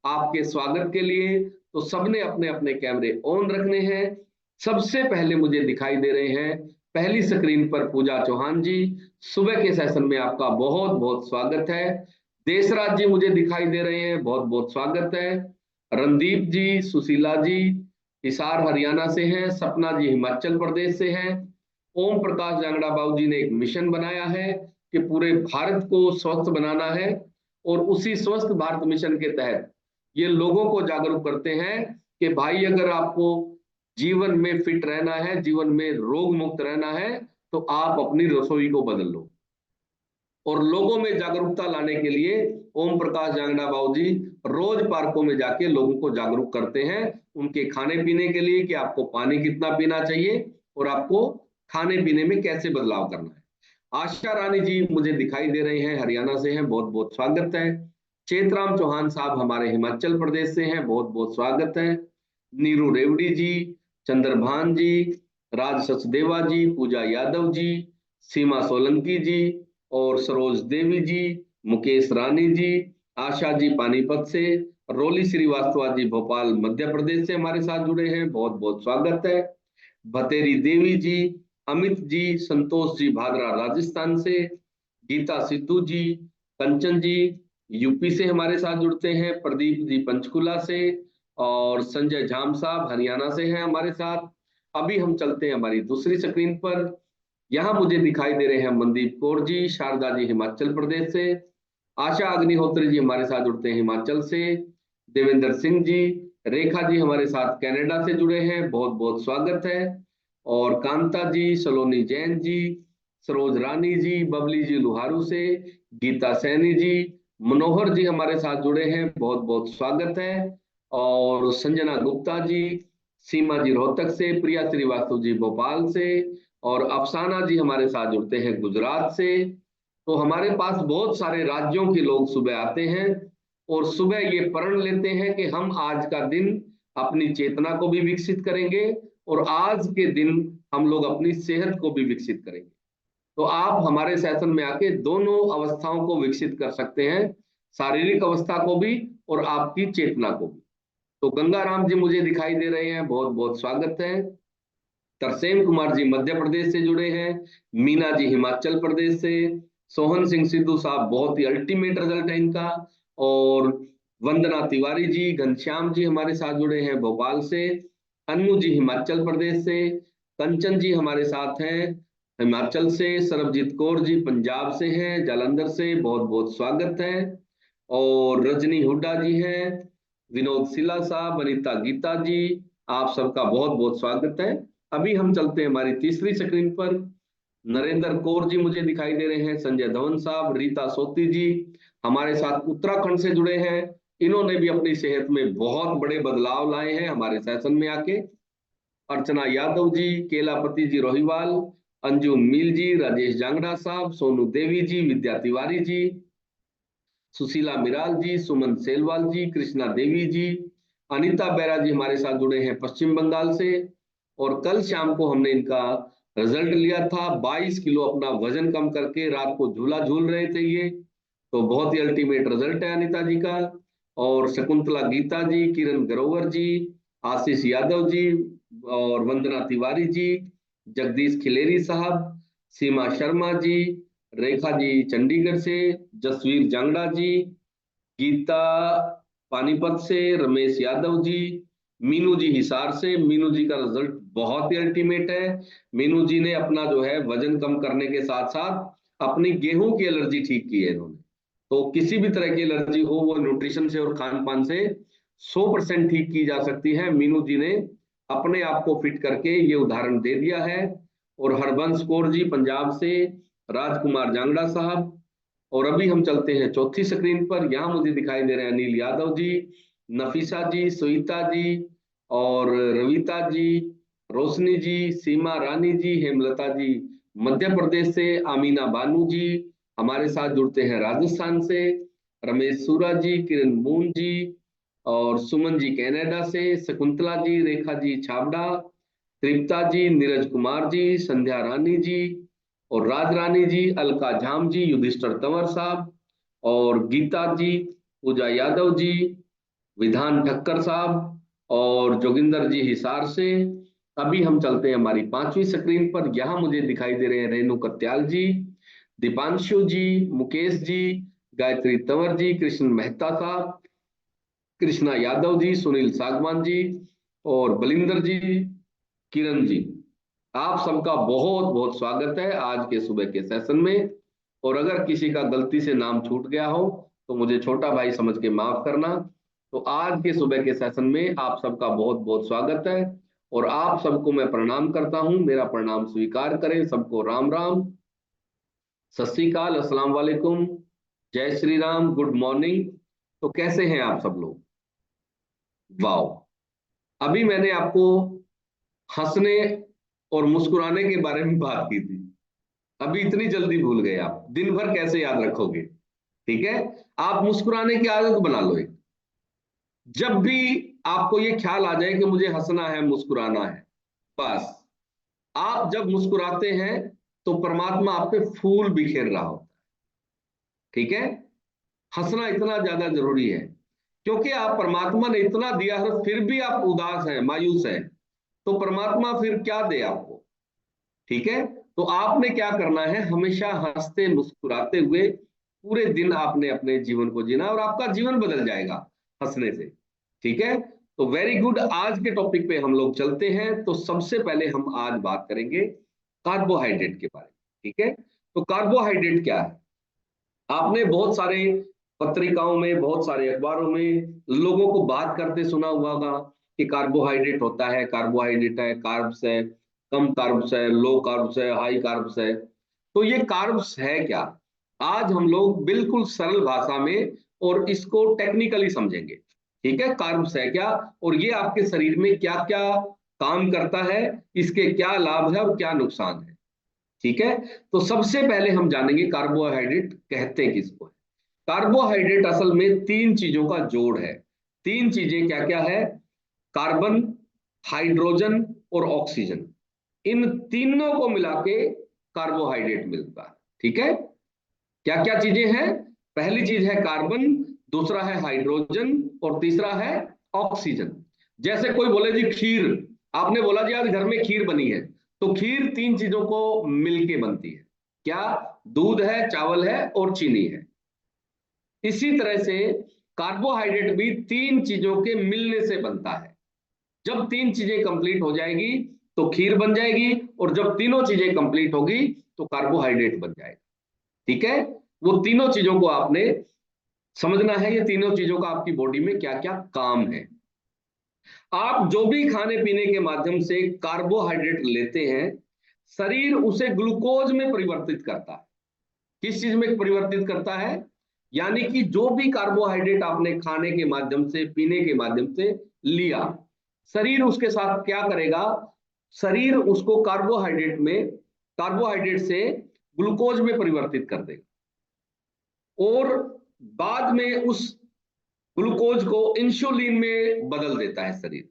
A: आपके स्वागत के लिए। तो सबने अपने अपने कैमरे ऑन रखने हैं। सबसे पहले मुझे दिखाई दे रहे हैं पहली स्क्रीन पर पूजा चौहान जी। सुबह के सेशन में आपका बहुत बहुत स्वागत है। देशराज जी मुझे दिखाई दे रहे हैं, बहुत बहुत स्वागत है। रणदीप जी, सुशीला जी हिसार हरियाणा से हैं, सपना जी हिमाचल प्रदेश से हैं। ओम प्रकाश जांगड़ा बाबू जी ने एक मिशन बनाया है कि पूरे भारत को स्वस्थ बनाना है, और उसी स्वस्थ भारत मिशन के तहत ये लोगों को जागरूक करते हैं कि भाई अगर आपको जीवन में फिट रहना है, जीवन में रोग मुक्त रहना है, तो आप अपनी रसोई को बदल लो। और लोगों में जागरूकता लाने के लिए ओम प्रकाश जांगड़ा बाबू जी रोज पार्कों में जाके लोगों को जागरूक करते हैं उनके खाने पीने के लिए, कि आपको पानी कितना पीना चाहिए और आपको खाने पीने में कैसे बदलाव करना है। आशा रानी जी मुझे दिखाई दे रहे हैं, हरियाणा से हैं, बहुत बहुत स्वागत है। चेतराम चौहान साहब हमारे हिमाचल प्रदेश से हैं, बहुत बहुत स्वागत है। नीरू रेवड़ी जी, चंद्रभान जी, राज सचदेवा जी, पूजा यादव जी, सीमा सोलंकी जी, और सरोज देवी जी, मुकेश रानी जी, आशा जी पानीपत से, रोली श्रीवास्तव जी भोपाल मध्य प्रदेश से हमारे साथ जुड़े हैं, बहुत बहुत स्वागत है। भतेरी देवी जी, अमित जी, संतोष जी भादरा राजस्थान से, गीता सिद्धू जी, कंचन जी यूपी से हमारे साथ जुड़ते हैं, प्रदीप जी पंचकुला से, और संजय झाम साहब हरियाणा से हैं हमारे साथ। अभी हम चलते हैं हमारी दूसरी स्क्रीन पर। यहाँ मुझे दिखाई दे रहे हैं मनदीप कौर जी, शारदा जी हिमाचल प्रदेश से, आशा अग्निहोत्री जी हमारे साथ जुड़ते हैं हिमाचल से, देवेंद्र सिंह जी, रेखा जी हमारे साथ कनाडा से जुड़े हैं, बहुत बहुत स्वागत है। और कांता जी, सलोनी जैन जी, सरोज रानी जी, बबली जी लुहारू से, गीता सैनी जी, मनोहर जी हमारे साथ जुड़े हैं, बहुत बहुत स्वागत है। और संजना गुप्ता जी, सीमा जी रोहतक से, प्रिया श्रीवास्तव जी भोपाल से, और अफसाना जी हमारे साथ जुड़ते हैं गुजरात से। तो हमारे पास बहुत सारे राज्यों के लोग सुबह आते हैं और सुबह ये प्रण लेते हैं कि हम आज का दिन अपनी चेतना को भी विकसित करेंगे और आज के दिन हम लोग अपनी सेहत को भी विकसित करेंगे। तो आप हमारे सेशन में आके दोनों अवस्थाओं को विकसित कर सकते हैं, शारीरिक अवस्था को भी और आपकी चेतना को भी। तो गंगाराम जी मुझे दिखाई दे रहे हैं, बहुत बहुत स्वागत है। तरसेम कुमार जी मध्य प्रदेश से जुड़े हैं, मीना जी हिमाचल प्रदेश से, सोहन सिंह सिद्धू साहब बहुत ही अल्टीमेट रिजल्ट है इनका, और वंदना तिवारी जी, घनश्याम जी हमारे साथ जुड़े हैं भोपाल से, अन्नू जी हिमाचल प्रदेश से, कंचन जी हमारे साथ हैं हिमाचल से, सरबजीत कौर जी पंजाब से हैं, जालंधर से, बहुत बहुत स्वागत है। और रजनी हुड्डा जी हैं, विनोद सिला साहब, अनिता गीता जी, आप सबका बहुत बहुत स्वागत है। अभी हम चलते हैं हमारी तीसरी स्क्रीन पर। नरेंद्र कौर जी मुझे दिखाई दे रहे हैं, संजय धवन साहब, रीता सोती जी हमारे साथ उत्तराखंड से जुड़े हैं। इन्होंने भी अपनी सेहत में बहुत बड़े बदलाव लाए हैं हमारे सेशन में आके। अर्चना यादव जी, केलापति जी रोहिवाल, अंजू मील जी, राजेश जांगड़ा साहब, सोनू देवी जी, विद्या तिवारी जी, सुशीला मिराल जी, सुमन सेलवाल जी, कृष्णा देवी जी, अनीता बेरा जी हमारे साथ जुड़े हैं पश्चिम बंगाल से। और कल शाम को हमने इनका रिजल्ट लिया था, 22 किलो अपना वजन कम करके रात को झूला झूल रहे थे ये, तो बहुत ही अल्टीमेट रिजल्ट है अनीता जी का। और शकुंतला गीता जी, किरण ग्रोवर जी, आशीष यादव जी, और वंदना तिवारी जी, जगदीश खिलेरी साहब, सीमा शर्मा जी, रेखा जी चंडीगढ़ से, जसवीर जांगड़ा जी, गीता पानीपत से, रमेश यादव जी, मीनू जी हिसार से। मीनू जी का रिजल्ट बहुत ही अल्टीमेट है। मीनू जी ने अपना जो है वजन कम करने के साथ साथ अपनी गेहूं की एलर्जी ठीक की है इन्होंने। तो किसी भी तरह की एलर्जी हो वो न्यूट्रिशन से और खान पान से 100% ठीक की जा सकती है। मीनू जी ने अपने आप को फिट करके ये उदाहरण दे दिया है। और हरबंस कौर जी पंजाब से, राजकुमार जांगड़ा साहब। और अभी हम चलते हैं चौथी स्क्रीन पर। यहाँ मुझे दिखाई दे रहे हैं अनिल यादव जी, नफीसा जी, सुनीता जी, और रविता जी, रोशनी जी, सीमा रानी जी, हेमलता जी मध्य प्रदेश से, आमीना बानू जी हमारे साथ जुड़ते हैं राजस्थान से, रमेश सूरा जी, किरण मून जी, और सुमन जी कनाडा से, शकुंतला जी, रेखा जी छाबड़ा, तृप्ता जी, नीरज कुमार जी, संध्या रानी जी, और राज रानी जी, अलका झाम जी, युधिष्ठर तंवर साहब, और गीता जी, पूजा यादव जी, विधान ठक्कर साहब, और जोगिंदर जी हिसार से। अभी हम चलते हैं हमारी पांचवी स्क्रीन पर। यहाँ मुझे दिखाई दे रहे हैं रेणु कत्याल जी, दीपांशु जी, मुकेश जी, गायत्री तंवर जी, कृष्ण मेहता साहब, कृष्णा यादव जी, सुनील सागवान जी, और बलिंदर जी, किरण जी। आप सबका बहुत बहुत स्वागत है आज के सुबह के सेशन में। और अगर किसी का गलती से नाम छूट गया हो तो मुझे छोटा भाई समझ के माफ करना। तो आज के सुबह के सेशन में आप सबका बहुत बहुत स्वागत है, और आप सबको मैं प्रणाम करता हूं। मेरा प्रणाम स्वीकार करें। सबको राम राम, सत श्री अकाल, अस्सलाम वालेकुम, जय श्री राम, गुड मॉर्निंग। तो कैसे हैं आप सब लोग? वाह, अभी मैंने आपको हंसने और मुस्कुराने के बारे में बात की थी, अभी इतनी जल्दी भूल गए आप? दिन भर कैसे याद रखोगे? ठीक है, आप मुस्कुराने की आदत बना लो एक। जब भी आपको ये ख्याल आ जाए कि मुझे हंसना है, मुस्कुराना है, बस आप जब मुस्कुराते हैं तो परमात्मा आप पे फूल बिखेर रहा होता है। ठीक है, हंसना इतना ज्यादा जरूरी है। क्योंकि आप परमात्मा ने इतना दिया है फिर भी आप उदास हैं, मायूस हैं, तो परमात्मा फिर क्या दे आपको। ठीक है, तो आपने क्या करना है, हमेशा हंसते मुस्कुराते हुए पूरे दिन आपने अपने जीवन को जीना, और आपका जीवन बदल जाएगा हंसने से। ठीक है, तो वेरी गुड, आज के टॉपिक पे हम लोग चलते हैं। तो सबसे पहले हम आज बात करेंगे कार्बोहाइड्रेट के बारे में। ठीक है, तो कार्बोहाइड्रेट क्या है, आपने बहुत सारे पत्रिकाओं में, बहुत सारे अखबारों में लोगों को बात करते सुना हुआ होगा कि कार्बोहाइड्रेट होता है, कार्बोहाइड्रेट है, कार्ब्स है, कम कार्ब्स है, लो कार्ब्स है, हाई कार्ब्स है। तो ये कार्ब्स है क्या, आज हम लोग बिल्कुल सरल भाषा में और इसको टेक्निकली समझेंगे। ठीक है, कार्ब्स है क्या, और ये आपके शरीर में क्या क्या काम करता है, इसके क्या लाभ है और क्या नुकसान है। ठीक है, तो सबसे पहले हम जानेंगे कार्बोहाइड्रेट कहते हैं किसको है। कार्बोहाइड्रेट असल में तीन चीजों का जोड़ है। तीन चीजें क्या क्या है, कार्बन, हाइड्रोजन और ऑक्सीजन, इन तीनों को मिला के कार्बोहाइड्रेट मिलता है। ठीक है, क्या क्या चीजें हैं, पहली चीज है कार्बन, दूसरा है हाइड्रोजन और तीसरा है ऑक्सीजन। जैसे कोई बोले जी खीर, आपने बोला जी आज घर में खीर बनी है, तो खीर तीन चीजों को मिलके बनती है, क्या, दूध है, चावल है और चीनी है। इसी तरह से कार्बोहाइड्रेट भी तीन चीजों के मिलने से बनता है। जब तीन चीजें कंप्लीट हो जाएगी तो खीर बन जाएगी, और जब तीनों चीजें कंप्लीट होगी तो कार्बोहाइड्रेट बन जाएगा। ठीक है, वो तीनों चीजों को आपने समझना है, ये तीनों चीजों का आपकी बॉडी में क्या क्या काम है। आप जो भी खाने पीने के माध्यम से कार्बोहाइड्रेट लेते हैं, शरीर उसे ग्लूकोज में परिवर्तित करता है। किस चीज में परिवर्तित करता है, यानी कि जो भी कार्बोहाइड्रेट आपने खाने के माध्यम से, पीने के माध्यम से लिया, शरीर उसके साथ क्या करेगा, शरीर उसको कार्बोहाइड्रेट से ग्लूकोज में परिवर्तित कर देगा, और बाद में उस ग्लूकोज को इंसुलिन में बदल देता है शरीर।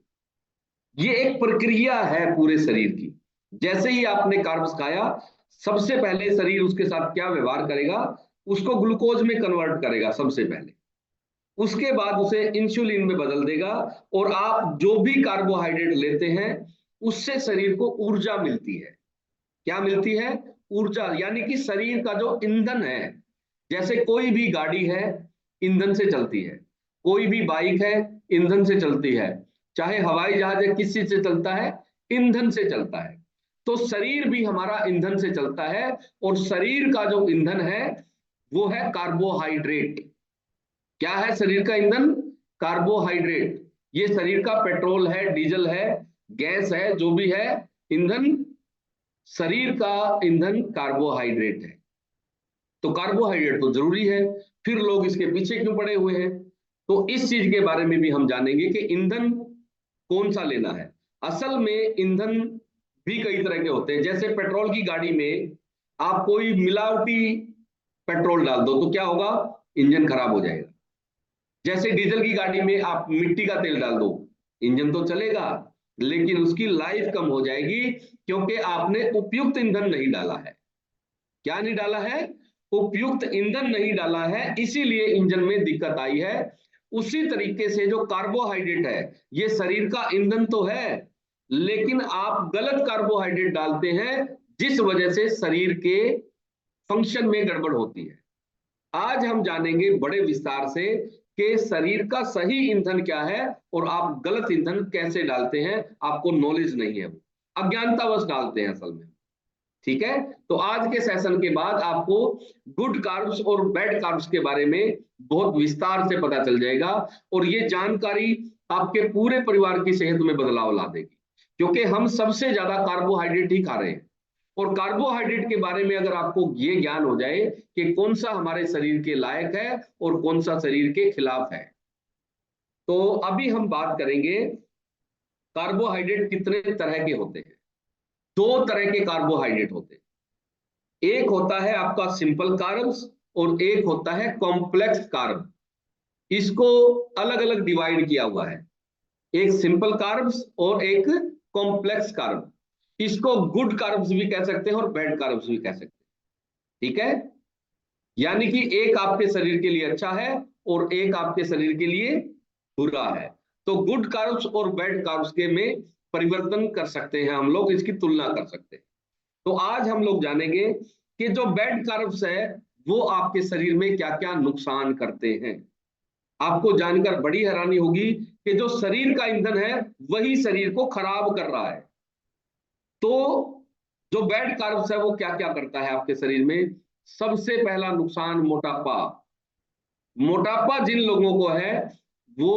A: ये एक प्रक्रिया है पूरे शरीर की। जैसे ही आपने कार्ब्स खाया, सबसे पहले शरीर उसके साथ क्या व्यवहार करेगा, उसको ग्लूकोज में कन्वर्ट करेगा सबसे पहले, उसके बाद उसे इंसुलिन में बदल देगा, और आप जो भी कार्बोहाइड्रेट लेते हैं उससे शरीर को ऊर्जा मिलती है। क्या मिलती है, ऊर्जा, यानी कि शरीर का जो ईंधन है। जैसे कोई भी गाड़ी है, ईंधन से चलती है, कोई भी बाइक है, ईंधन से चलती है, चाहे हवाई जहाज है, किस चीज से चलता है, ईंधन से चलता है। तो शरीर भी हमारा ईंधन से चलता है, और शरीर का जो ईंधन है वो है कार्बोहाइड्रेट। क्या है शरीर का ईंधन, कार्बोहाइड्रेट। ये शरीर का पेट्रोल है, डीजल है, गैस है, जो भी है ईंधन, शरीर का ईंधन कार्बोहाइड्रेट है। तो कार्बोहाइड्रेट तो जरूरी है, फिर लोग इसके पीछे क्यों पड़े हुए हैं। तो इस चीज के बारे में भी हम जानेंगे कि ईंधन कौन सा लेना है। असल में ईंधन भी कई तरह के होते हैं। जैसे पेट्रोल की गाड़ी में आप कोई मिलावटी पेट्रोल डाल दो तो क्या होगा, इंजन खराब हो जाएगा। जैसे डीजल की गाड़ी में आप मिट्टी का तेल डाल दो, इंजन तो चलेगा लेकिन उसकी लाइफ कम हो जाएगी, क्योंकि आपने उपयुक्त ईंधन नहीं डाला है। क्या नहीं डाला है, उपयुक्त ईंधन नहीं डाला है, इसीलिए इंजन में दिक्कत आई है। उसी तरीके से जो कार्बोहाइड्रेट है, ये शरीर का ईंधन तो है, लेकिन आप गलत कार्बोहाइड्रेट डालते हैं, जिस वजह से शरीर के फंक्शन में गड़बड़ होती है। आज हम जानेंगे बड़े विस्तार से कि शरीर का सही ईंधन क्या है, और आप गलत ईंधन कैसे डालते हैं, आपको नॉलेज नहीं है, अज्ञानतावश डालते हैं असल में। ठीक है, तो आज के सेशन के बाद आपको गुड कार्ब्स और बैड कार्ब्स के बारे में बहुत विस्तार से पता चल जाएगा, और ये जानकारी आपके पूरे परिवार की सेहत में बदलाव ला देगी, क्योंकि हम सबसे ज्यादा कार्बोहाइड्रेट ही खा रहे हैं। और कार्बोहाइड्रेट के बारे में अगर आपको ये ज्ञान हो जाए कि कौन सा हमारे शरीर के लायक है और कौन सा शरीर के खिलाफ है। तो अभी हम बात करेंगे कार्बोहाइड्रेट कितने तरह के होते हैं। दो तरह के कार्बोहाइड्रेट होते हैं, एक होता है आपका सिंपल कार्ब्स और एक होता है कॉम्प्लेक्स कार्ब। इसको अलग अलग डिवाइड किया हुआ है, एक सिंपल कार्ब्स और एक कॉम्प्लेक्स कार्ब। इसको गुड कार्ब्स भी कह सकते हैं और बैड कार्ब्स भी कह सकते हैं। ठीक है, यानी कि एक आपके शरीर के लिए अच्छा है और एक आपके शरीर के लिए बुरा है। तो गुड कार्ब्स और बैड कार्ब्स के में परिवर्तन कर सकते हैं हम लोग, इसकी तुलना कर सकते हैं। तो आज हम लोग जानेंगे कि जो बैड कार्ब्स है वो आपके शरीर में क्या क्या नुकसान करते हैं। आपको जानकर बड़ी हैरानी होगी कि जो शरीर का ईंधन है वही शरीर को खराब कर रहा है। तो जो बैड कार्ब्स है वो क्या क्या करता है आपके शरीर में। सबसे पहला नुकसान मोटापा। मोटापा जिन लोगों को है वो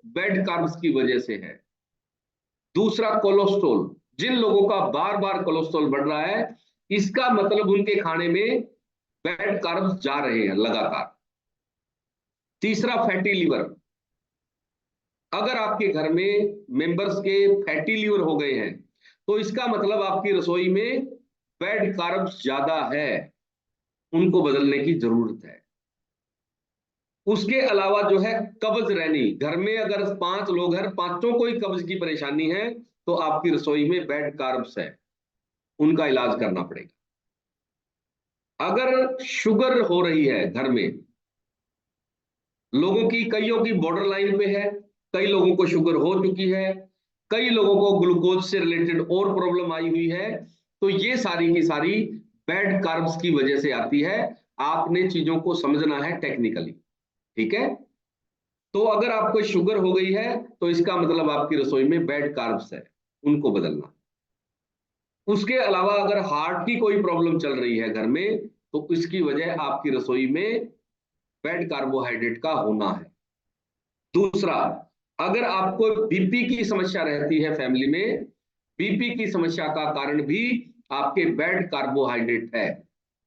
A: बैड कार्ब्स की वजह से है। दूसरा कोलेस्ट्रॉल, जिन लोगों का बार बार कोलेस्ट्रॉल बढ़ रहा है इसका मतलब उनके खाने में बैड कार्ब्स जा रहे हैं लगातार। तीसरा फैटी लिवर, अगर आपके घर में मेंबर्स के फैटी लिवर हो गए हैं तो इसका मतलब आपकी रसोई में बैड कार्ब्स ज्यादा है, उनको बदलने की जरूरत है। उसके अलावा जो है कब्ज रहनी, घर में अगर 5 लोग हैं, पांचों को ही कब्ज की परेशानी है तो आपकी रसोई में बैड कार्ब्स है, उनका इलाज करना पड़ेगा। अगर शुगर हो रही है घर में, लोगों की कईयों की बॉर्डर लाइन पे है, कई लोगों को शुगर हो चुकी है, कई लोगों को ग्लूकोज से रिलेटेड और प्रॉब्लम आई हुई है, तो ये सारी की सारी बैड कार्ब्स की वजह से आती है। आपने चीजों को समझना है टेक्निकली, ठीक है। तो अगर आपको शुगर हो गई है तो इसका मतलब आपकी रसोई में बैड कार्ब्स है, उनको बदलना। उसके अलावा अगर हार्ट की कोई प्रॉब्लम चल रही है घर में तो इसकी वजह आपकी रसोई में बैड कार्बोहाइड्रेट का होना है। दूसरा, अगर आपको बीपी की समस्या रहती है फैमिली में, बीपी की समस्या का कारण भी आपके बैड कार्बोहाइड्रेट है,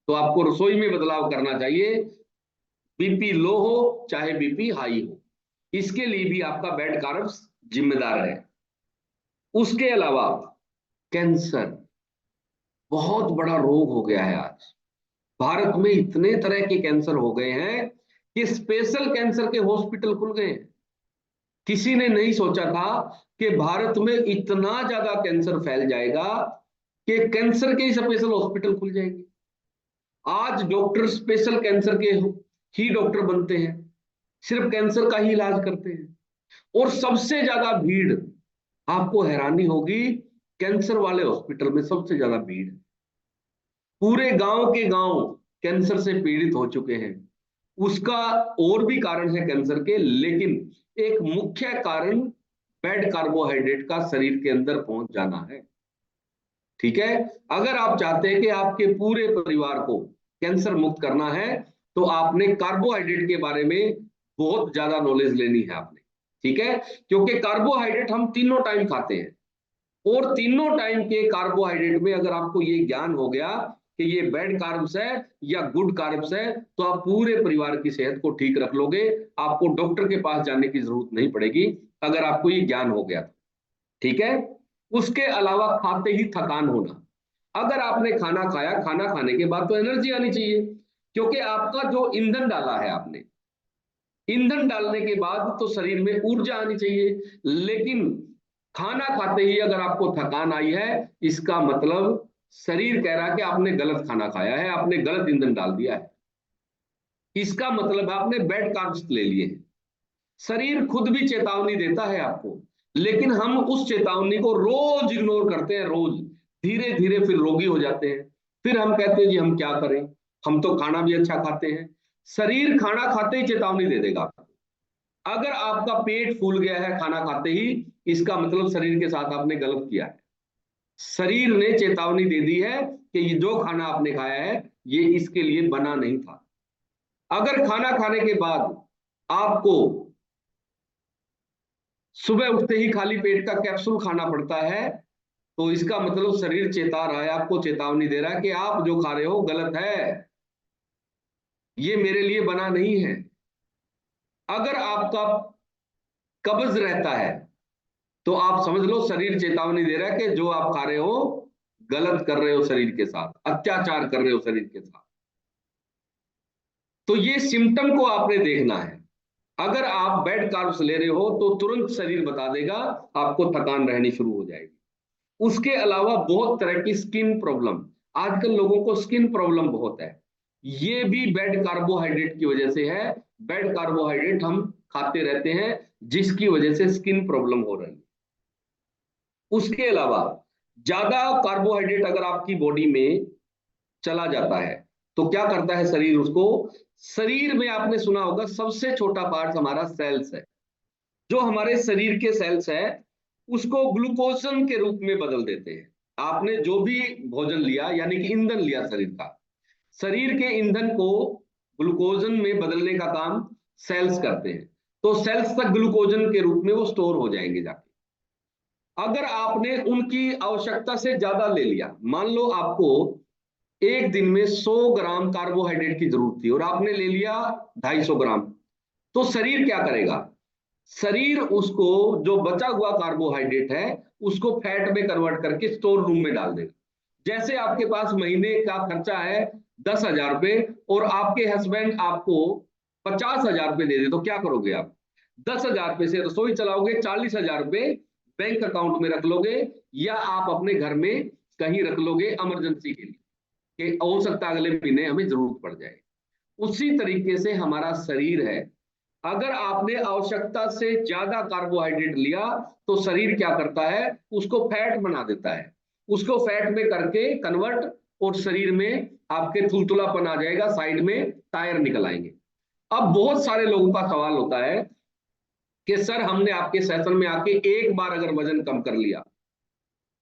A: तो आपको रसोई में बदलाव करना चाहिए। बीपी लो हो चाहे बीपी हाई हो, इसके लिए भी आपका बैड कार्ब्स जिम्मेदार है। उसके अलावा कैंसर बहुत बड़ा रोग हो गया है आज। भारत में इतने तरह के कैंसर हो गए हैं कि स्पेशल कैंसर के हॉस्पिटल खुल गए हैं। किसी ने नहीं सोचा था कि भारत में इतना ज्यादा कैंसर फैल जाएगा कि कैंसर के ही स्पेशल हॉस्पिटल खुल जाएंगे। आज डॉक्टर स्पेशल कैंसर के ही डॉक्टर बनते हैं, सिर्फ कैंसर का ही इलाज करते हैं। और सबसे ज्यादा भीड़, आपको हैरानी होगी, कैंसर वाले हॉस्पिटल में सबसे ज्यादा भीड़ है। पूरे गांव के गांव कैंसर से पीड़ित हो चुके हैं। उसका और भी कारण है कैंसर के, लेकिन एक मुख्य कारण बैड कार्बोहाइड्रेट का शरीर के अंदर पहुंच जाना है, ठीक है। अगर आप चाहते हैं कि आपके पूरे परिवार को कैंसर मुक्त करना है तो आपने कार्बोहाइड्रेट के बारे में बहुत ज्यादा नॉलेज लेनी है आपने, ठीक है। क्योंकि कार्बोहाइड्रेट हम तीनों टाइम खाते हैं, और तीनों टाइम के कार्बोहाइड्रेट में अगर आपको ये ज्ञान हो गया कि ये बैड कार्ब्स है या गुड कार्ब्स है तो आप पूरे परिवार की सेहत को ठीक रख लोगे। आपको डॉक्टर के पास जाने की जरूरत नहीं पड़ेगी अगर आपको ये ज्ञान हो गया, ठीक है। उसके अलावा खाते ही थकान होना, अगर आपने खाना खाया, खाना खाने के बाद तो एनर्जी आनी चाहिए, क्योंकि आपका जो ईंधन डाला है आपने, ईंधन डालने के बाद तो शरीर में ऊर्जा आनी चाहिए। लेकिन खाना खाते ही अगर आपको थकान आई है, इसका मतलब शरीर कह रहा है कि आपने गलत खाना खाया है, आपने गलत ईंधन डाल दिया है। इसका मतलब आपने बैड कार्ब्स ले लिए हैं। शरीर खुद भी चेतावनी देता है आपको, लेकिन हम उस चेतावनी को रोज इग्नोर करते हैं, रोज धीरे धीरे फिर रोगी हो जाते हैं। फिर हम कहते हैं जी हम क्या करें, हम तो खाना भी अच्छा खाते हैं। शरीर खाना खाते ही चेतावनी दे देगा। अगर आपका पेट फूल गया है खाना खाते ही, इसका मतलब शरीर के साथ आपने गलत किया है। शरीर ने चेतावनी दे दी है कि ये जो खाना आपने खाया है ये इसके लिए बना नहीं था। अगर खाना खाने के बाद आपको सुबह उठते ही खाली पेट का कैप्सूल खाना पड़ता है तो इसका मतलब शरीर चेता रहा है, आपको चेतावनी दे रहा है कि आप जो खा रहे हो गलत है, ये मेरे लिए बना नहीं है। अगर आपका कब्ज रहता है तो आप समझ लो शरीर चेतावनी दे रहा है कि जो आप खा रहे हो गलत कर रहे हो, शरीर के साथ अत्याचार कर रहे हो शरीर के साथ। तो ये सिम्टम को आपने देखना है। अगर आप बैड कार्ब्स ले रहे हो तो तुरंत शरीर बता देगा, आपको थकान रहनी शुरू हो जाएगी। उसके अलावा बहुत तरह की स्किन प्रॉब्लम, आजकल लोगों को स्किन प्रॉब्लम बहुत है, ये भी बैड कार्बोहाइड्रेट की वजह से है। बैड कार्बोहाइड्रेट हम खाते रहते हैं, जिसकी वजह से स्किन प्रॉब्लम हो रही है। उसके अलावा ज्यादा कार्बोहाइड्रेट अगर आपकी बॉडी में चला जाता है तो क्या करता है शरीर उसको, शरीर में आपने सुना होगा सबसे छोटा पार्ट हमारा सेल्स है, जो हमारे शरीर के सेल्स है उसको ग्लूकोजन के रूप में बदल देते हैं। आपने जो भी भोजन लिया यानी कि ईंधन लिया शरीर का, शरीर के ईंधन को ग्लूकोजन में बदलने का काम सेल्स करते हैं। तो सेल्स तक ग्लूकोजन के रूप में वो स्टोर हो जाएंगे जाके। अगर आपने उनकी आवश्यकता से ज्यादा ले लिया, मान लो आपको एक दिन में 100 ग्राम कार्बोहाइड्रेट की जरूरत थी और आपने ले लिया 250 ग्राम, तो शरीर क्या करेगा, शरीर उसको जो बचा हुआ कार्बोहाइड्रेट है उसको फैट में कन्वर्ट करके स्टोर रूम में डाल देगा। जैसे आपके पास महीने का खर्चा है 10,000 रुपये और आपके हस्बैंड आपको 50,000 रुपये दे दे, तो क्या करोगे आप, 10,000 रुपये से रसोई चलाओगे, 40,000 रुपये बैंक अकाउंट में रख लोगे या आप अपने घर में कहीं रख लोगे इमरजेंसी के लिए, कि हो सकता है अगले महीने हमें जरूरत पड़ जाए। उसी तरीके से हमारा शरीर है, अगर आपने आवश्यकता से ज्यादा कार्बोहाइड्रेट लिया तो शरीर क्या करता है, उसको फैट बना देता है, उसको फैट में करके कन्वर्ट, और शरीर में आपके तुलतुलापन आ जाएगा, साइड में टायर निकल आएंगे। अब बहुत सारे लोगों का सवाल होता है कि सर हमने आपके सेशन में आके एक बार अगर वजन कम कर लिया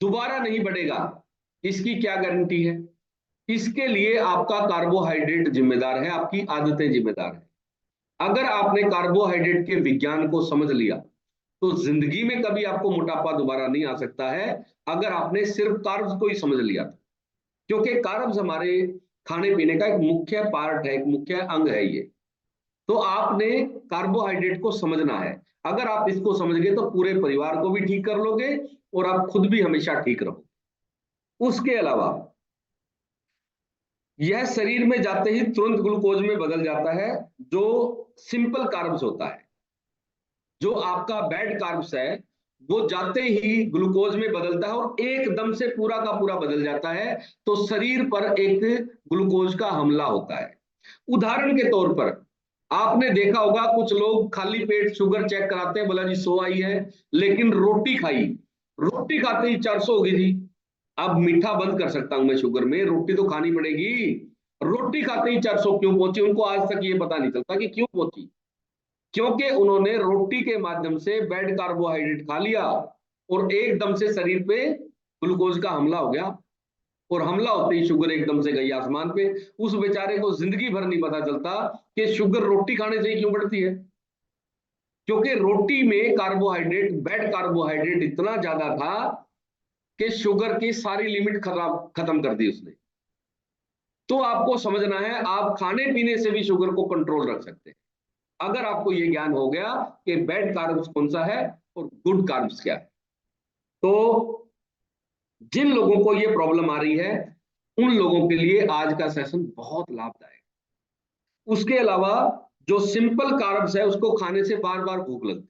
A: दोबारा नहीं बढ़ेगा, इसकी क्या गारंटी है। इसके लिए आपका कार्बोहाइड्रेट जिम्मेदार है, आपकी आदतें जिम्मेदार है। अगर आपने कार्बोहाइड्रेट के विज्ञान को समझ लिया तो जिंदगी में कभी आपको मोटापा दोबारा नहीं आ सकता है, अगर आपने सिर्फ कार्ब्स को ही समझ लिया तो। क्योंकि कार्ब्स हमारे खाने पीने का एक मुख्य पार्ट है, एक मुख्य अंग है ये। तो आपने कार्बोहाइड्रेट को समझना है, अगर आप इसको समझ गए तो पूरे परिवार को भी ठीक कर लोगे और आप खुद भी हमेशा ठीक रहोगे। उसके अलावा यह शरीर में जाते ही तुरंत ग्लूकोज में बदल जाता है, जो सिंपल कार्ब्स होता है। जो आपका बैड कार्ब्स है वो जाते ही ग्लूकोज में बदलता है और एकदम से पूरा का पूरा बदल जाता है, तो शरीर पर एक ग्लूकोज का हमला होता है। उदाहरण के तौर पर आपने देखा होगा कुछ लोग खाली पेट शुगर चेक कराते हैं, बोला जी 100 आई है, लेकिन रोटी खाई, रोटी खाते ही 400 हो गई थी। अब मीठा बंद कर सकता हूं मैं शुगर में, रोटी तो खानी पड़ेगी, रोटी खाते ही 400 क्यों पहुंची, उनको आज तक ये पता नहीं चलता कि क्यों पहुंची। क्योंकि उन्होंने रोटी के माध्यम से बैड कार्बोहाइड्रेट खा लिया और एकदम से शरीर पे ग्लूकोज का हमला हो गया, और हमला होते ही शुगर एकदम से गई आसमान पे। उस बेचारे को जिंदगी भर नहीं पता चलता कि शुगर रोटी खाने से ही क्यों बढ़ती है, क्योंकि रोटी में कार्बोहाइड्रेट, बैड कार्बोहाइड्रेट इतना ज्यादा था कि शुगर की सारी लिमिट खत्म कर दी उसने। तो आपको समझना है आप खाने पीने से भी शुगर को कंट्रोल रख सकते हैं, अगर आपको ये ज्ञान हो गया कि बैड कार्ब्स कौन सा है और गुड कार्ब्स क्या है। तो जिन लोगों को ये प्रॉब्लम आ रही है उन लोगों के लिए आज का सेशन बहुत लाभदायक। उसके अलावा जो सिंपल कार्ब्स है उसको खाने से बार बार भूख लगती है,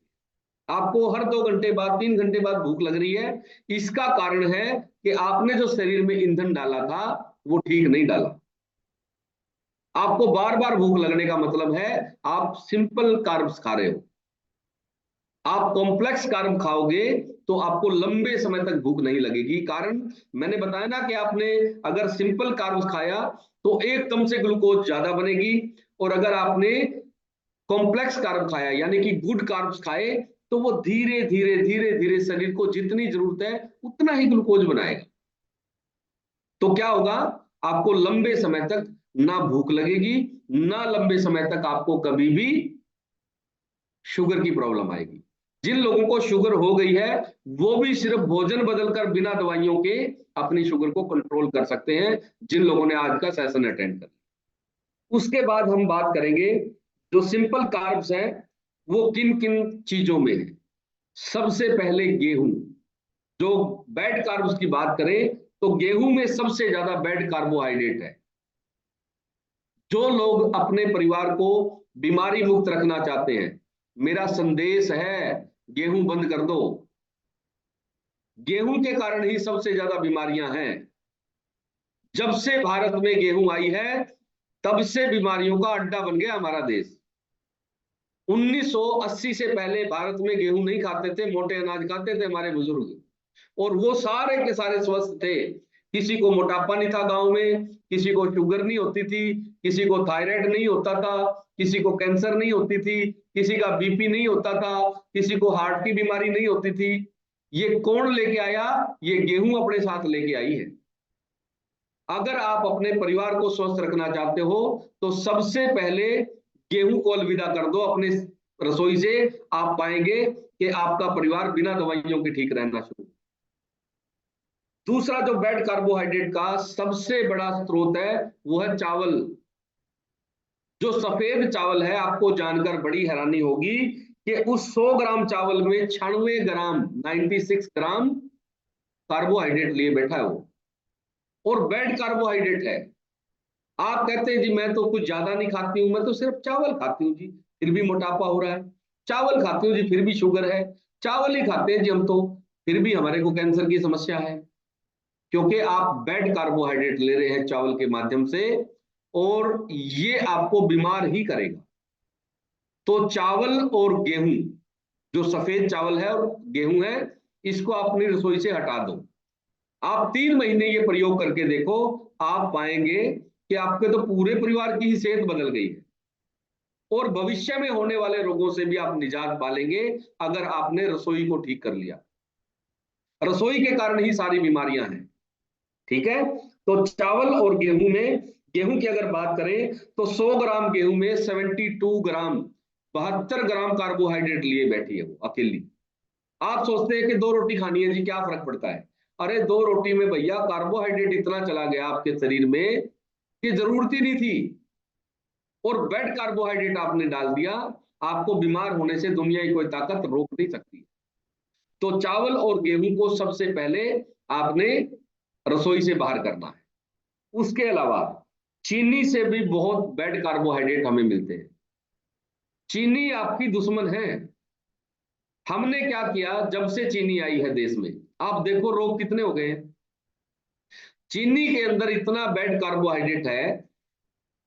A: आपको हर 2 घंटे बाद, 3 घंटे बाद भूख लग रही है। इसका कारण है कि आपने जो शरीर में ईंधन डाला था वो ठीक नहीं डाला। आपको बार बार भूख लगने का मतलब है आप सिंपल कार्ब्स खा रहे हो। आप कॉम्प्लेक्स कार्ब खाओगे तो आपको लंबे समय तक भूख नहीं लगेगी। कारण मैंने बताया ना कि आपने अगर सिंपल कार्ब्स खाया तो एकदम से ग्लूकोज ज्यादा बनेगी, और अगर आपने कॉम्प्लेक्स कार्ब खाया यानी कि गुड कार्ब्स खाए तो वो धीरे धीरे धीरे धीरे शरीर को जितनी जरूरत है उतना ही ग्लूकोज बनाएगा। तो क्या होगा, आपको लंबे समय तक ना भूख लगेगी, ना लंबे समय तक आपको कभी भी शुगर की प्रॉब्लम आएगी। जिन लोगों को शुगर हो गई है वो भी सिर्फ भोजन बदलकर बिना दवाइयों के अपनी शुगर को कंट्रोल कर सकते हैं, जिन लोगों ने आज का सेशन अटेंड कर। उसके बाद हम बात करेंगे जो सिंपल कार्ब्स है वो किन किन चीजों में है। सबसे पहले गेहूं। जो बैड कार्ब्स की बात करें तो गेहूं में सबसे ज्यादा बैड कार्बोहाइड्रेट है। जो लोग अपने परिवार को बीमारी मुक्त रखना चाहते हैं, मेरा संदेश है गेहूं बंद कर दो। गेहूं के कारण ही सबसे ज्यादा बीमारियां हैं। जब से भारत में गेहूं आई है तब से बीमारियों का अड्डा बन गया हमारा देश। 1980 से पहले भारत में गेहूं नहीं खाते थे, मोटे अनाज खाते थे हमारे बुजुर्ग, और वो सारे के सारे स्वस्थ थे। किसी को मोटापा नहीं था गांव में, किसी को शुगर नहीं होती थी, किसी को थायराइड नहीं होता था, किसी को कैंसर नहीं होती थी, किसी का बीपी नहीं होता था, किसी को हार्ट की बीमारी नहीं होती थी। ये कौन लेके आया? ये गेहूं अपने साथ लेके आई है। अगर आप अपने परिवार को स्वस्थ रखना चाहते हो तो सबसे पहले गेहूं को अलविदा कर दो अपने रसोई से। आप पाएंगे कि आपका परिवार बिना दवाइयों के ठीक रहना शुरू। दूसरा जो बैड कार्बोहाइड्रेट का सबसे बड़ा स्रोत है वो है चावल। जो सफेद चावल है, आपको जानकर बड़ी हैरानी होगी कि उस 100 ग्राम चावल में 96 ग्राम, 96 ग्राम कार्बोहाइड्रेट लिए बैठा है वो, और बैड कार्बोहाइड्रेट है। आप कहते हैं जी मैं तो कुछ ज्यादा नहीं खाती हूं, मैं तो सिर्फ चावल खाती हूँ जी, फिर भी मोटापा हो रहा है। चावल खाती हूँ जी, फिर भी शुगर है। चावल ही खाते हैं जी हम तो, फिर भी हमारे को कैंसर की समस्या है। क्योंकि आप बैड कार्बोहाइड्रेट ले रहे हैं चावल के माध्यम से, और ये आपको बीमार ही करेगा। तो चावल और गेहूं, जो सफेद चावल है और गेहूं है, इसको अपनी रसोई से हटा दो। आप 3 महीने ये प्रयोग करके देखो, आप पाएंगे कि आपके तो पूरे परिवार की ही सेहत बदल गई है, और भविष्य में होने वाले रोगों से भी आप निजात पालेंगे अगर आपने रसोई को ठीक कर लिया। रसोई के कारण ही सारी बीमारियां हैं। ठीक है, तो चावल और गेहूं में, गेहूं की अगर बात करें तो 100 ग्राम गेहूं में 72 ग्राम, 72 ग्राम कार्बोहाइड्रेट लिए बैठी है वो अकेली। आप सोचते हैं कि 2 रोटी खानी है जी, क्या फर्क पड़ता है? अरे 2 रोटी में भैया कार्बोहाइड्रेट इतना चला गया आपके शरीर में कि जरूरत ही नहीं थी, और बैड कार्बोहाइड्रेट आपने डाल दिया। आपको बीमार होने से दुनिया की कोई ताकत रोक नहीं सकती। तो चावल और गेहूं को सबसे पहले आपने रसोई से बाहर करना है। उसके अलावा चीनी से भी बहुत बैड कार्बोहाइड्रेट हमें मिलते हैं। चीनी आपकी दुश्मन है। हमने क्या किया, जब से चीनी आई है देश में, आप देखो रोग कितने हो गए हैं। चीनी के अंदर इतना बैड कार्बोहाइड्रेट है,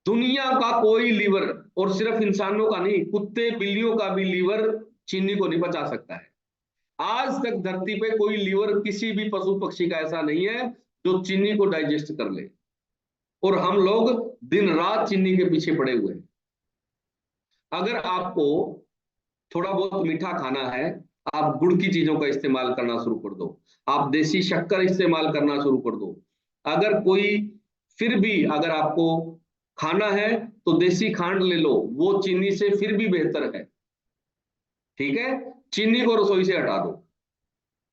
A: दुनिया का कोई लीवर, और सिर्फ इंसानों का नहीं, कुत्ते बिल्लियों का भी लीवर चीनी को नहीं पचा सकता है। आज तक धरती पे कोई लीवर किसी भी पशु पक्षी का ऐसा नहीं है जो चीनी को डाइजेस्ट कर ले, और हम लोग दिन रात चीनी के पीछे पड़े हुए हैं। अगर आपको थोड़ा बहुत मीठा खाना है, आप गुड़ की चीजों का इस्तेमाल करना शुरू कर दो, आप देसी शक्कर इस्तेमाल करना शुरू कर दो। अगर कोई, फिर भी अगर आपको खाना है तो देसी खांड ले लो, वो चीनी से फिर भी बेहतर है। ठीक है, चीनी को रसोई से हटा दो।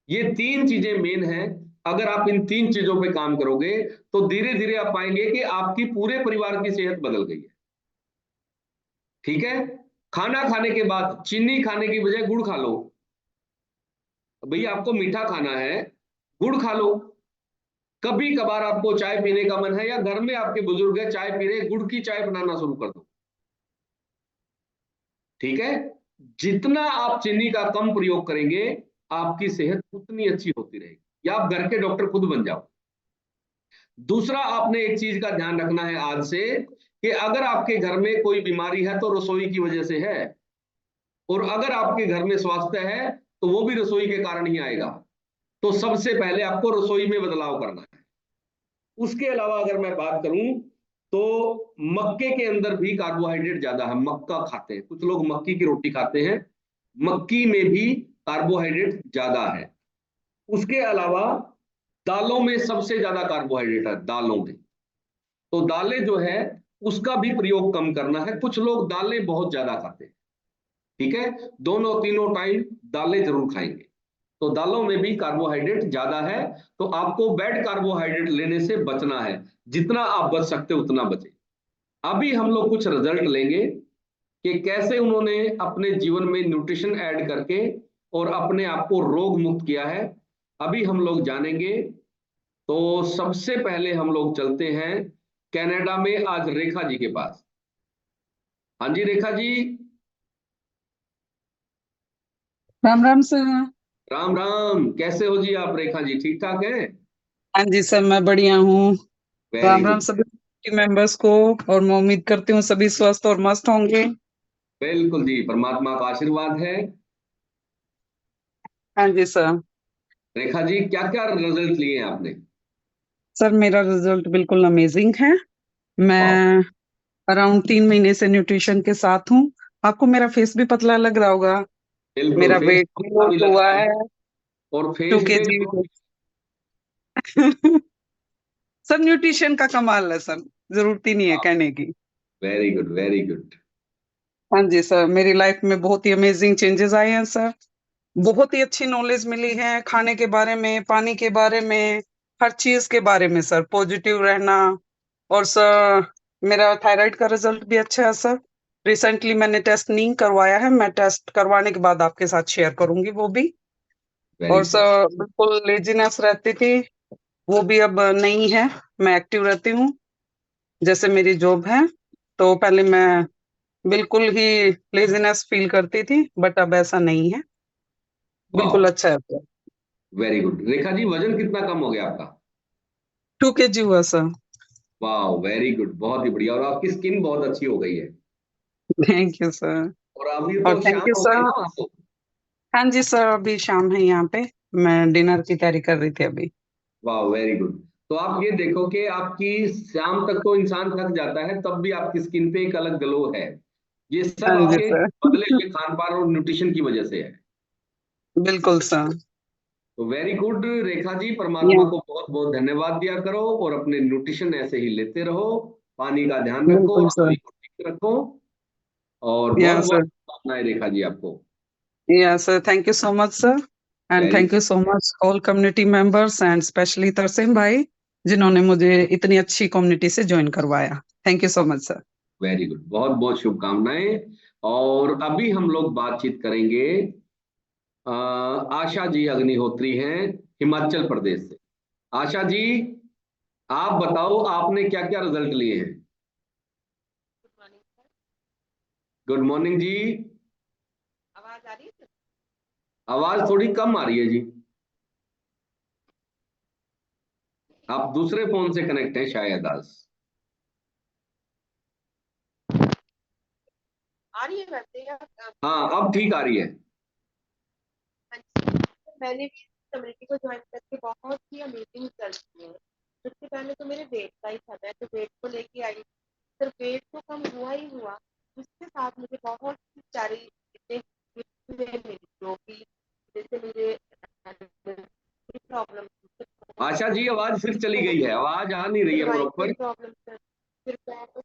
A: ये 3 चीजें मेन हैं। अगर आप इन 3 चीजों पे काम करोगे तो धीरे धीरे आप पाएंगे कि आपकी पूरे परिवार की सेहत बदल गई है। ठीक है, खाना खाने के बाद चीनी खाने की बजाय गुड़ खा लो। भैया आपको मीठा खाना है, गुड़ खा लो। कभी कभार आपको चाय पीने का मन है, या घर में आपके बुजुर्ग है चाय पी रहे, गुड़ की चाय बनाना शुरू कर दो। ठीक है, जितना आप चीनी का कम प्रयोग करेंगे आपकी सेहत उतनी अच्छी होती रहेगी, या आप घर के डॉक्टर खुद बन जाओ। दूसरा, आपने एक चीज का ध्यान रखना है आज से, कि अगर आपके घर में कोई बीमारी है तो रसोई की वजह से है, और अगर आपके घर में स्वास्थ्य है तो वो भी रसोई के कारण ही आएगा। तो सबसे पहले आपको रसोई में बदलाव करना है। उसके अलावा अगर मैं बात करूं तो मक्के के अंदर भी कार्बोहाइड्रेट ज्यादा है। मक्का खाते हैं कुछ लोग, मक्की की रोटी खाते हैं, मक्की में भी कार्बोहाइड्रेट ज्यादा है। उसके अलावा दालों में सबसे ज्यादा कार्बोहाइड्रेट है, दालों में। तो दालें जो है उसका भी प्रयोग कम करना है। कुछ लोग दालें बहुत ज्यादा खाते हैं, ठीक है, दोनों तीनों टाइम दालें जरूर खाएंगे, तो दालों में भी कार्बोहाइड्रेट ज्यादा है। तो आपको बैड कार्बोहाइड्रेट लेने से बचना है, जितना आप बच सकते उतना बचे। अभी हम लोग कुछ रिजल्ट लेंगे कि कैसे उन्होंने अपने जीवन में न्यूट्रिशन ऐड करके और अपने आप को रोग मुक्त किया है, अभी हम लोग जानेंगे। तो सबसे पहले हम लोग चलते हैं कनाडा में, आज रेखा जी के पास। हाँ जी रेखा जी।
B: राम राम सर।
A: राम राम, कैसे हो जी आप रेखा जी, ठीक ठाक है?
B: हाँ जी सर, मैं बढ़िया हूँ।
A: Very
B: Ram Ram
A: good.
B: सभी मेंबर्स को। और मैं उम्मीद करती हूँ सभी स्वस्थ और मस्त होंगे।
A: बिल्कुल जी, परमात्मा का आशीर्वाद है।
B: हाँ जी सर।
A: रेखा जी, क्या क्या रिजल्ट लिए हैं आपने?
B: सर मेरा रिजल्ट बिल्कुल अमेजिंग है।
A: वाह।
B: मैं अराउंड 3 महीने से न्यूट्रिशन के साथ हूँ। आपको मेरा फेस भी पतला लग रहा होगा।
A: बिल्कुल,
B: मेरा
A: फेस
B: वेट भी
A: भी
B: लॉस
A: लग
B: हुआ
A: रहा है।
B: है।
A: और
B: टू
A: फेस
B: के
A: पे
B: जी
A: ग्लो।
B: सर न्यूट्रिशन का कमाल है सर। जरूरत ही नहीं है कहने की।
A: Very good, very good.
B: हाँ जी सर, मेरी लाइफ में बहुत ही अमेजिंग चेंजेस आए हैं सर। बहुत ही अच्छी नॉलेज मिली है खाने के बारे में, पानी के बारे में, हर चीज के बारे में सर, पॉजिटिव रहना। और सर मेरा थायराइड का रिजल्ट भी अच्छा है सर। रिसेंटली मैंने टेस्ट नहीं करवाया है, मैं टेस्ट करवाने के बाद आपके साथ शेयर करूंगी वो भी।
A: वेरी
B: और
A: गुड।
B: सर बिल्कुल लेजीनेस रहती थी, वो भी अब नहीं है। मैं एक्टिव रहती हूँ, जैसे मेरी जॉब है। तो पहले मैं बिल्कुल ही लेजीनेस फील करती थी, बट अब ऐसा नहीं है।
A: वाह,
B: बिल्कुल अच्छा है sir.
A: Very good. Rekha ji, वजन कितना कम हो गया आपका?
B: 2 kg हुआ सर।
A: वाह, वेरी गुड, बहुत ही बढ़िया। और आपकी स्किन बहुत अच्छी हो गई है।
B: Thank you sir.
A: और अभी
B: और
A: तो
B: थैंक
A: शाम
B: यू
A: हो गई
B: सर।
A: ना वहां तो?
B: हाँ जी सर, अभी शाम है यहाँ पे। मैं डिनर की तैयारी कर रही थी अभी।
A: वाह, वेरी गुड। तो आप ये देखो कि आपकी शाम तक तो इंसान थक जाता है, तब भी आपकी स्किन पे एक अलग ग्लो है। ये
B: हाँ
A: सब
B: जी
A: आपके
B: सर।
A: बदले हुए खान पान और न्यूट्रिशन की वजह से है।
B: बिल्कुल सर।
A: तो वेरी गुड रेखा जी,
B: या
A: परमात्मा को बहुत बहुत धन्यवाद दिया करो और अपने न्यूट्रिशन ऐसे ही लेते रहो। पानी का ध्यान रखो,
B: बिल्कुल सर।
A: शरीर को ठीक रखो। और
B: या
A: बहुत बहुत
B: सर।
A: शुभकामनाएं रेखा जी आपको।
B: या sir, thank you so much sir. And
A: very
B: thank you so much all community members and specially Tarsem भाई, जिन्होंने मुझे इतनी अच्छी कम्युनिटी से ज्वाइन करवाया। Thank you so much sir.
A: Very good, बहुत बहुत शुभकामनाएं। और अभी हम लोग बातचीत करेंगे। आशा जी अग्निहोत्री हैं, हिमाचल प्रदेश से। आशा जी, आप बताओ आपने क्या क्या रिजल्ट लिए हैं? गुड मॉर्निंग जी।
C: आवाज आ रही है?
A: आवाज थोड़ी कम आ रही है जी। आप दूसरे फोन से कनेक्ट हैं शायद आज।
C: आ रही है वैसे या
A: हाँ, अब ठीक आ रही है।
C: हाँ जी। तो मैंने भी कम्युनिटी को ज्वाइन करके बहुत ही अमेजिंग रिजल्ट किए हैं। सबसे पहले तो मेरे वेट का ही था, मैं तो वेट को लेके आई। फिर वेट तो कम हुआ ही हुआ, उसके साथ मुझे बहुत सारी चीजें मिली जो कि जैसे मुझे प्रॉब्लम,
A: आशा जी, आवाज फिर चली गई है, आवाज आ नहीं रही
C: फिर
A: है
C: माइग्रेन
A: प्रॉपर।
C: प्रॉब्लम, फिर बैक।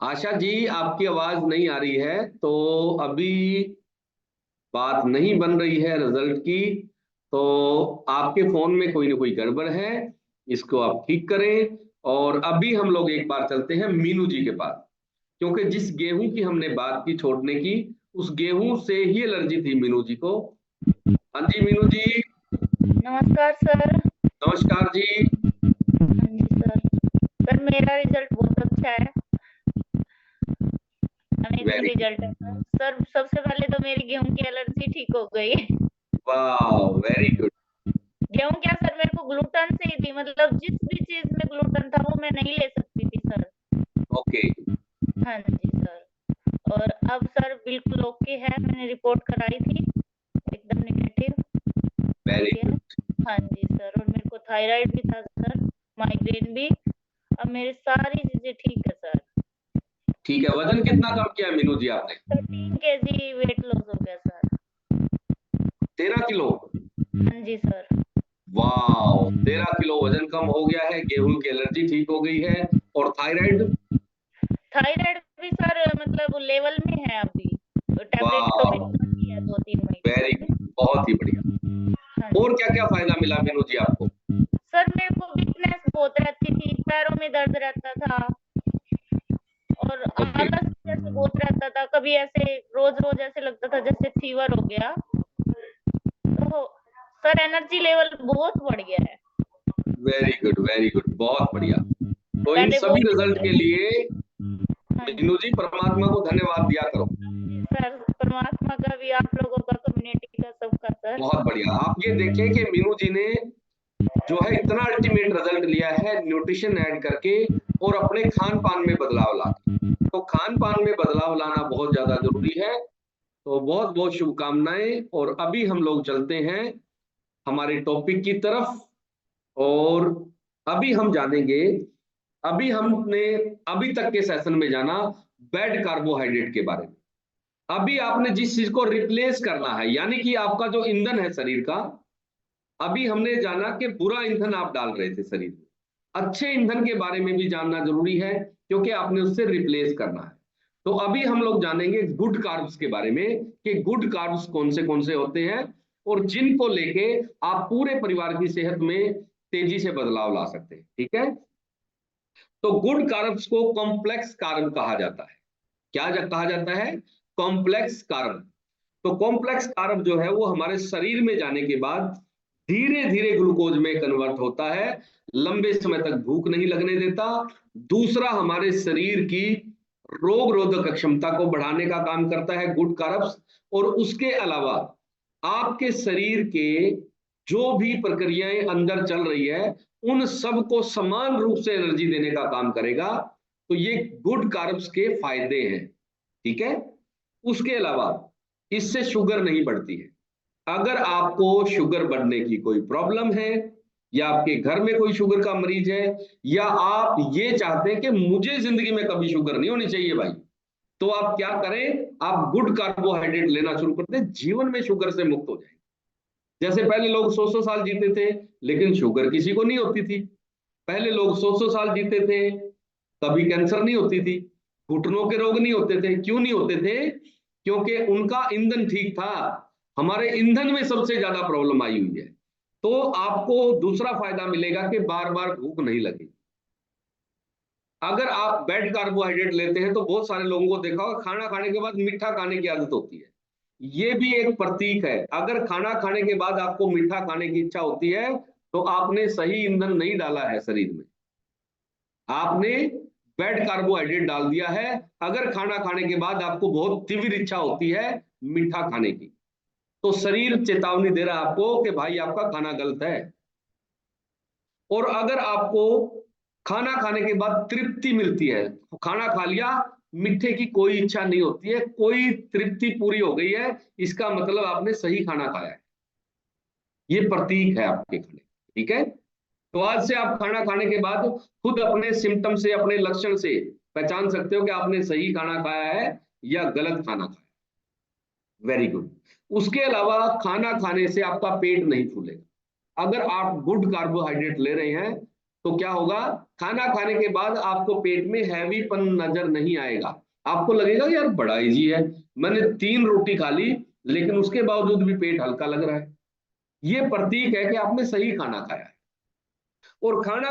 A: आशा जी, आपकी आवाज नहीं आ रही है, तो अभी बात नहीं बन रही है रिजल्ट की। तो आपके फोन में कोई ना कोई गड़बड़ है, इसको आप ठीक करें। और अभी हम लोग एक बार चलते हैं मीनू जी के पास, क्योंकि जिस गेहूं की हमने बात की छोड़ने की, उस गेहूं से ही एलर्जी थी मीनू जी को। हाँ जी मीनू जी।
D: नमस्कार सर।
A: नमस्कार जी।
D: हाँ जी सर। सर मेरा रिजल्ट बहुत अच्छा है, अमेजिंग
A: वेरी
D: रिजल्ट है सर। सर सबसे पहले तो मेरी गेहूं की एलर्जी ठीक हो गई।
A: वाह, वेरी गुड।
D: गेहूं क्या सर, मेरे को ग्लूटन से ही थी, मतलब जिस भी चीज में ग्लूटन था वो मैं नहीं ले सकती थी सर।
A: ओके।
D: हाँ जी सर। और अब सर बिल्कुल ओके है, मैंने रिपोर्ट कराई थी, एकदम निगेटिव
A: वेरी
D: आई है।
A: गुड।
D: हाँ जी सर। और मेरे को थायराइड भी था सर, माइग्रेन भी। अब मेरी सारी चीजें ठीक है सर।
A: ठीक है, वजन कितना कम किया मीनू जी आपने?
D: 13 kg वेट लॉस हो गया सर।
A: 13 किलो?
D: हाँ जी सर।
A: वाह, 13 किलो वजन कम हो गया है, गेहूं की एलर्जी ठीक हो गई है। और थायराइड?
D: थायराइड भी सर मतलब लेवल में है अभी, टैबलेट तो मेरी
A: वाह,
D: बंद ही है 2-3 महीने
A: वेरी गुड,
D: से।
A: बहुत ही बढ़िया।
D: हाँ जी
A: और क्या क्या फायदा मिला मीनू जी आपको?
D: सर, मेरे को वीकनेस बहुत रहती थी, पैरों में दर्द रहता था और
A: ओके।
D: आलस जैसे बहुत रहता था, कभी ऐसे रोज रोज ऐसे लगता था जैसे फीवर हो गया। तो सर एनर्जी लेवल बहुत बढ़ गया है।
A: वेरी गुड, वेरी गुड, बहुत बढ़िया। तो इन
D: पहले
A: सभी
D: वॉमिट
A: रिजल्ट के लिए
D: हाँ
A: मीनू जी, परमात्मा को धन्यवाद दिया करो।
D: जी सर, परमात्मा का भी, आप लोगों का, कम्युनिटी का, सबका सर।
A: बहुत बढ़िया। आप ये देखें कि मीनू जी ने जो है इतना अल्टीमेट रिजल्ट लिया है न्यूट्रिशन ऐड करके। और अपने खान पान में बदलाव लाना। तो खान पान में बदलाव लाना बहुत ज्यादा जरूरी है। तो बहुत बहुत शुभकामनाएं, और अभी हम लोग चलते हैं हमारे टॉपिक की तरफ, और अभी हम जानेंगे, अभी हमने अभी तक के सेशन में जाना बैड कार्बोहाइड्रेट के बारे में। अभी आपने जिस चीज को रिप्लेस करना है, यानी कि आपका जो ईंधन है शरीर का, अभी हमने जाना कि बुरा ईंधन आप डाल रहे थे शरीर में। अच्छे ईंधन के बारे में भी जानना जरूरी है, क्योंकि आपने उससे रिप्लेस करना है। तो अभी हम लोग जानेंगे गुड कार्ब्स के बारे में, कि गुड कार्ब्स कौन से होते हैं, और जिनको लेके आप पूरे परिवार की सेहत में तेजी से बदलाव ला सकते हैं। ठीक है, तो गुड कार्ब्स को कॉम्प्लेक्स कार्ब कहा जाता है। कहा जाता है? Complex carb. तो कॉम्प्लेक्स कार्ब जो है वो हमारे शरीर में जाने के बाद धीरे धीरे ग्लूकोज में कन्वर्ट होता है, लंबे समय तक भूख नहीं लगने देता। दूसरा, हमारे शरीर की रोग रोधक क्षमता को बढ़ाने का काम करता है गुड कार्ब्स। और उसके अलावा आपके शरीर के जो भी प्रक्रियाएं अंदर चल रही है, उन सबको समान रूप से एनर्जी देने का काम करेगा। तो ये गुड कार्ब्स के फायदे हैं। ठीक है, उसके अलावा इससे शुगर नहीं बढ़ती है। अगर आपको शुगर बढ़ने की कोई प्रॉब्लम है, या आपके घर में कोई शुगर का मरीज है, या आप ये चाहते हैं कि मुझे जिंदगी में कभी शुगर नहीं होनी चाहिए भाई, तो आप क्या करें, आप गुड कार्बोहाइड्रेट लेना शुरू कर दें, जीवन में शुगर से मुक्त हो जाए। जैसे पहले लोग 100 साल जीते थे, लेकिन शुगर किसी को नहीं होती थी। पहले लोग 100 साल जीते थे, कभी कैंसर नहीं होती थी, घुटनों के रोग नहीं होते थे। क्यों नहीं होते थे? क्योंकि उनका ईंधन ठीक था। हमारे ईंधन में सबसे ज्यादा प्रॉब्लम आई हुई है। तो आपको दूसरा फायदा मिलेगा कि बार बार भूख नहीं लगेगी। अगर आप बैड कार्बोहाइड्रेट लेते हैं, तो बहुत सारे लोगों को देखा होगा खाना खाने के बाद मीठा खाने की आदत होती है। ये भी एक प्रतीक है। अगर खाना खाने के बाद आपको मीठा खाने की इच्छा होती है, तो आपने सही ईंधन नहीं डाला है शरीर में, आपने बैड कार्बोहाइड्रेट डाल दिया है। अगर खाना खाने के बाद आपको बहुत तीव्र इच्छा होती है मीठा खाने की, तो शरीर चेतावनी दे रहा है आपको कि भाई आपका खाना गलत है। और अगर आपको खाना खाने के बाद तृप्ति मिलती है, खाना खा लिया, मीठे की कोई इच्छा नहीं होती है, कोई तृप्ति पूरी हो गई है, इसका मतलब आपने सही खाना खाया है। ये प्रतीक है आपके खाने। ठीक है, तो आज से आप खाना खाने के बाद खुद अपने सिम्टम से, अपने लक्षण से पहचान सकते हो कि आपने सही खाना खाया है या गलत खाना खाया। Very good. उसके अलावा खाना खाने से आपका पेट नहीं फूलेगा। अगर आप गुड कार्बोहाइड्रेट ले रहे हैं, तो क्या होगा, खाना खाने के बाद आपको पेट में हैवीपन नजर नहीं आएगा। आपको लगेगा यार बड़ा इजी है, मैंने 3 रोटी खा ली, लेकिन उसके बावजूद भी पेट हल्का लग रहा है। ये प्रतीक है कि आपने सही खाना खाया है। और खाना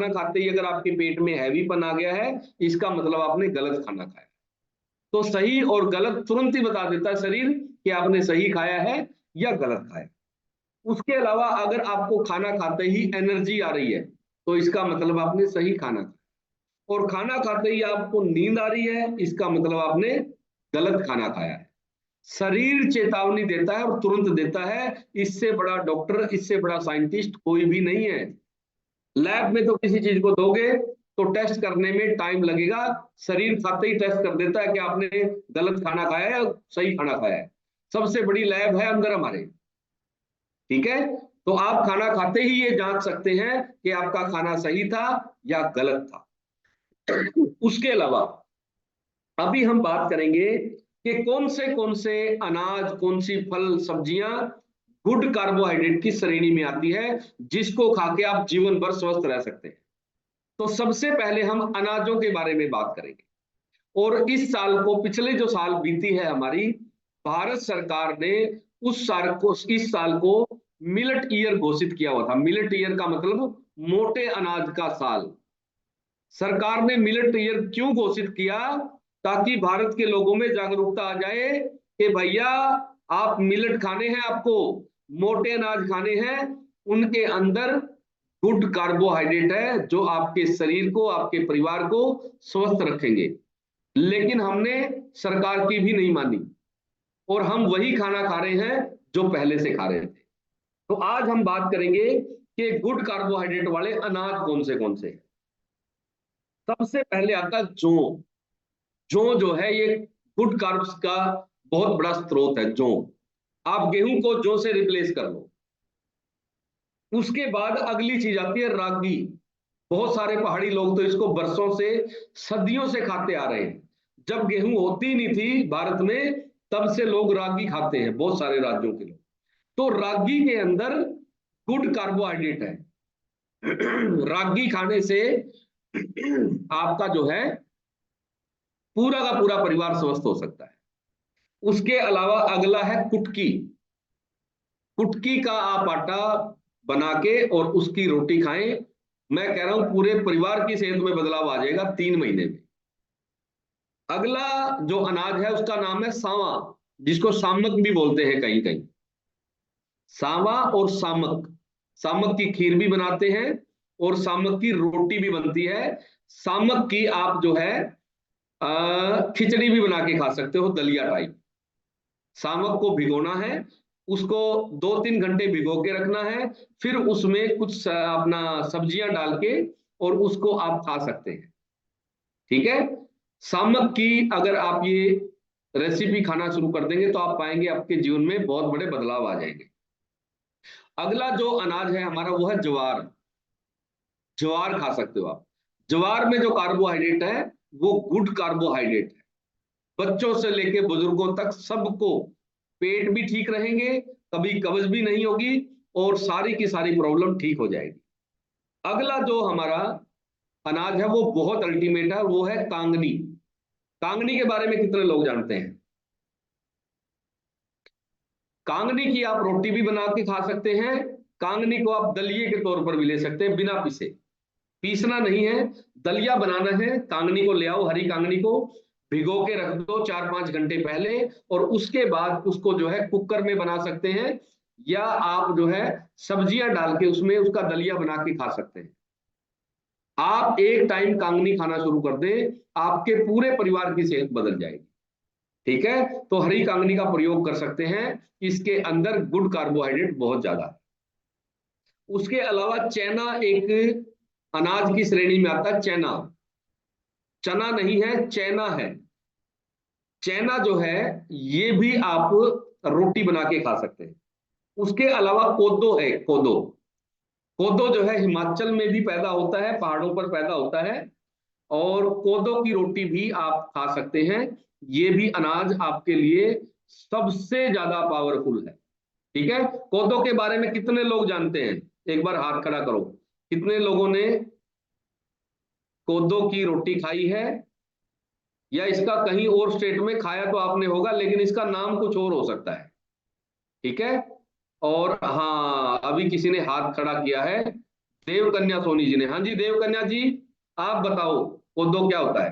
A: खाते ही अगर आपके पेट में हैवीपन आ गया है, इसका मतलब आपने गलत खाना खाया। तो सही और गलत तुरंत ही बता देता है शरीर कि आपने सही खाया है या गलत खाया। उसके अलावा अगर आपको खाना खाते ही एनर्जी आ रही है, तो इसका मतलब आपने सही खाना खाया। और खाना खाते ही आपको नींद आ रही है, इसका मतलब आपने गलत खाना खाया है। शरीर चेतावनी देता है और तुरंत देता है। इससे बड़ा डॉक्टर, इससे बड़ा साइंटिस्ट कोई भी नहीं है। लैब में तो किसी चीज को दोगे तो टेस्ट करने में टाइम लगेगा, शरीर खाते ही टेस्ट कर देता है कि आपने गलत खाना खाया है या सही खाना खाया है। सबसे बड़ी लैब है अंदर हमारे। ठीक है, तो आप खाना खाते ही ये जांच सकते हैं कि आपका खाना सही था या गलत था। उसके अलावा अभी हम बात करेंगे कि कौन से अनाज, कौन सी फल सब्जियां गुड कार्बोहाइड्रेट की श्रेणी में आती है, जिसको खा के आप जीवन भर स्वस्थ रह सकते हैं। तो सबसे पहले हम अनाजों के बारे में बात करेंगे। और इस साल को, पिछले जो साल बीती है हमारी, भारत सरकार ने इस साल को मिलेट ईयर घोषित किया हुआ था। मिलेट ईयर का मतलब मोटे अनाज का साल। सरकार ने मिलेट ईयर क्यों घोषित किया? ताकि भारत के लोगों में जागरूकता आ जाए कि भैया आप मिलेट खाने हैं, आपको मोटे अनाज खाने हैं, उनके अंदर गुड कार्बोहाइड्रेट है जो आपके शरीर को, आपके परिवार को स्वस्थ रखेंगे। लेकिन हमने सरकार की भी नहीं मानी, और हम वही खाना खा रहे हैं जो पहले से खा रहे थे। तो आज हम बात करेंगे कि गुड कार्बोहाइड्रेट वाले अनाज कौन से हैं। सबसे पहले आता है जौ। जौ जो है ये गुड कार्ब्स का बहुत बड़ा स्रोत है। जौ, आप गेहूं को जौ से रिप्लेस कर लो। उसके बाद अगली चीज आती है रागी। बहुत सारे पहाड़ी लोग तो इसको बरसों से, सदियों से खाते आ रहे हैं। जब गेहूं होती नहीं थी भारत में, तब से लोग रागी खाते हैं, बहुत सारे राज्यों के लोग। तो रागी के अंदर गुड कार्बोहाइड्रेट है। रागी खाने से आपका जो है पूरा का पूरा परिवार स्वस्थ हो सकता है। उसके अलावा अगला है कुटकी। कुटकी का आप आटा बना के और उसकी रोटी खाएं, मैं कह रहा हूं पूरे परिवार की सेहत में बदलाव आ जाएगा 3 महीने में। अगला जो अनाज है उसका नाम है सांवा, जिसको सामक भी बोलते हैं कहीं कहीं। सांवा और सामक, सामक की खीर भी बनाते हैं और सामक की रोटी भी बनती है। सामक की आप जो है खिचड़ी भी बना के खा सकते हो, दलिया टाइप। सामक को भिगोना है, उसको 2-3 घंटे भिगो के रखना है, फिर उसमें कुछ अपना सब्जियां डाल के और उसको आप खा सकते हैं। ठीक है, सामक की अगर आप ये रेसिपी खाना शुरू कर देंगे तो आप पाएंगे आपके जीवन में बहुत बड़े बदलाव आ जाएंगे। अगला जो अनाज है हमारा वो है ज्वार। ज्वार खा सकते हो आप। ज्वार में जो कार्बोहाइड्रेट है वो गुड कार्बोहाइड्रेट है। बच्चों से लेके बुजुर्गों तक सबको पेट भी ठीक रहेंगे, कभी कब्ज भी नहीं होगी और सारी की सारी प्रॉब्लम ठीक हो जाएगी। अगला जो हमारा अनाज है वो बहुत अल्टीमेट है, वो है कांगनी। कांगनी के बारे में कितने लोग जानते हैं? कांगनी की आप रोटी भी बना के खा सकते हैं। कांगनी को आप दलिए के तौर पर भी ले सकते हैं, बिना पीसे। पीसना नहीं है, दलिया बनाना है। कांगनी को ले आओ, हरी कांगनी को भिगो के रख दो 4-5 घंटे पहले, और उसके बाद उसको जो है कुकर में बना सकते हैं, या आप जो है सब्जियां डाल के उसमें उसका दलिया बना के खा सकते हैं। आप एक टाइम कांगनी खाना शुरू कर दें, आपके पूरे परिवार की सेहत बदल जाएगी। ठीक है, तो हरी कांगनी का प्रयोग कर सकते हैं, इसके अंदर गुड कार्बोहाइड्रेट बहुत ज्यादा है। उसके अलावा चना एक अनाज की श्रेणी में आता है। चना, चना नहीं है, चैना है। चैना जो है ये भी आप रोटी बना के खा सकते हैं। उसके अलावा कोदो है। कोदो, कोदो जो है हिमाचल में भी पैदा होता है, पहाड़ों पर पैदा होता है, और कोदो की रोटी भी आप खा सकते हैं। ये भी अनाज आपके लिए सबसे ज्यादा पावरफुल है। ठीक है, कोदो के बारे में कितने लोग जानते हैं? एक बार हाथ खड़ा करो, कितने लोगों ने कोदो की रोटी खाई है, या इसका कहीं और स्टेट में खाया तो आपने होगा, लेकिन इसका नाम कुछ और हो सकता है। ठीक है, और हाँ अभी किसी ने हाथ खड़ा किया है, देवकन्या सोनी जी ने। हाँ जी देवकन्या जी, आप बताओ कोदो क्या होता है?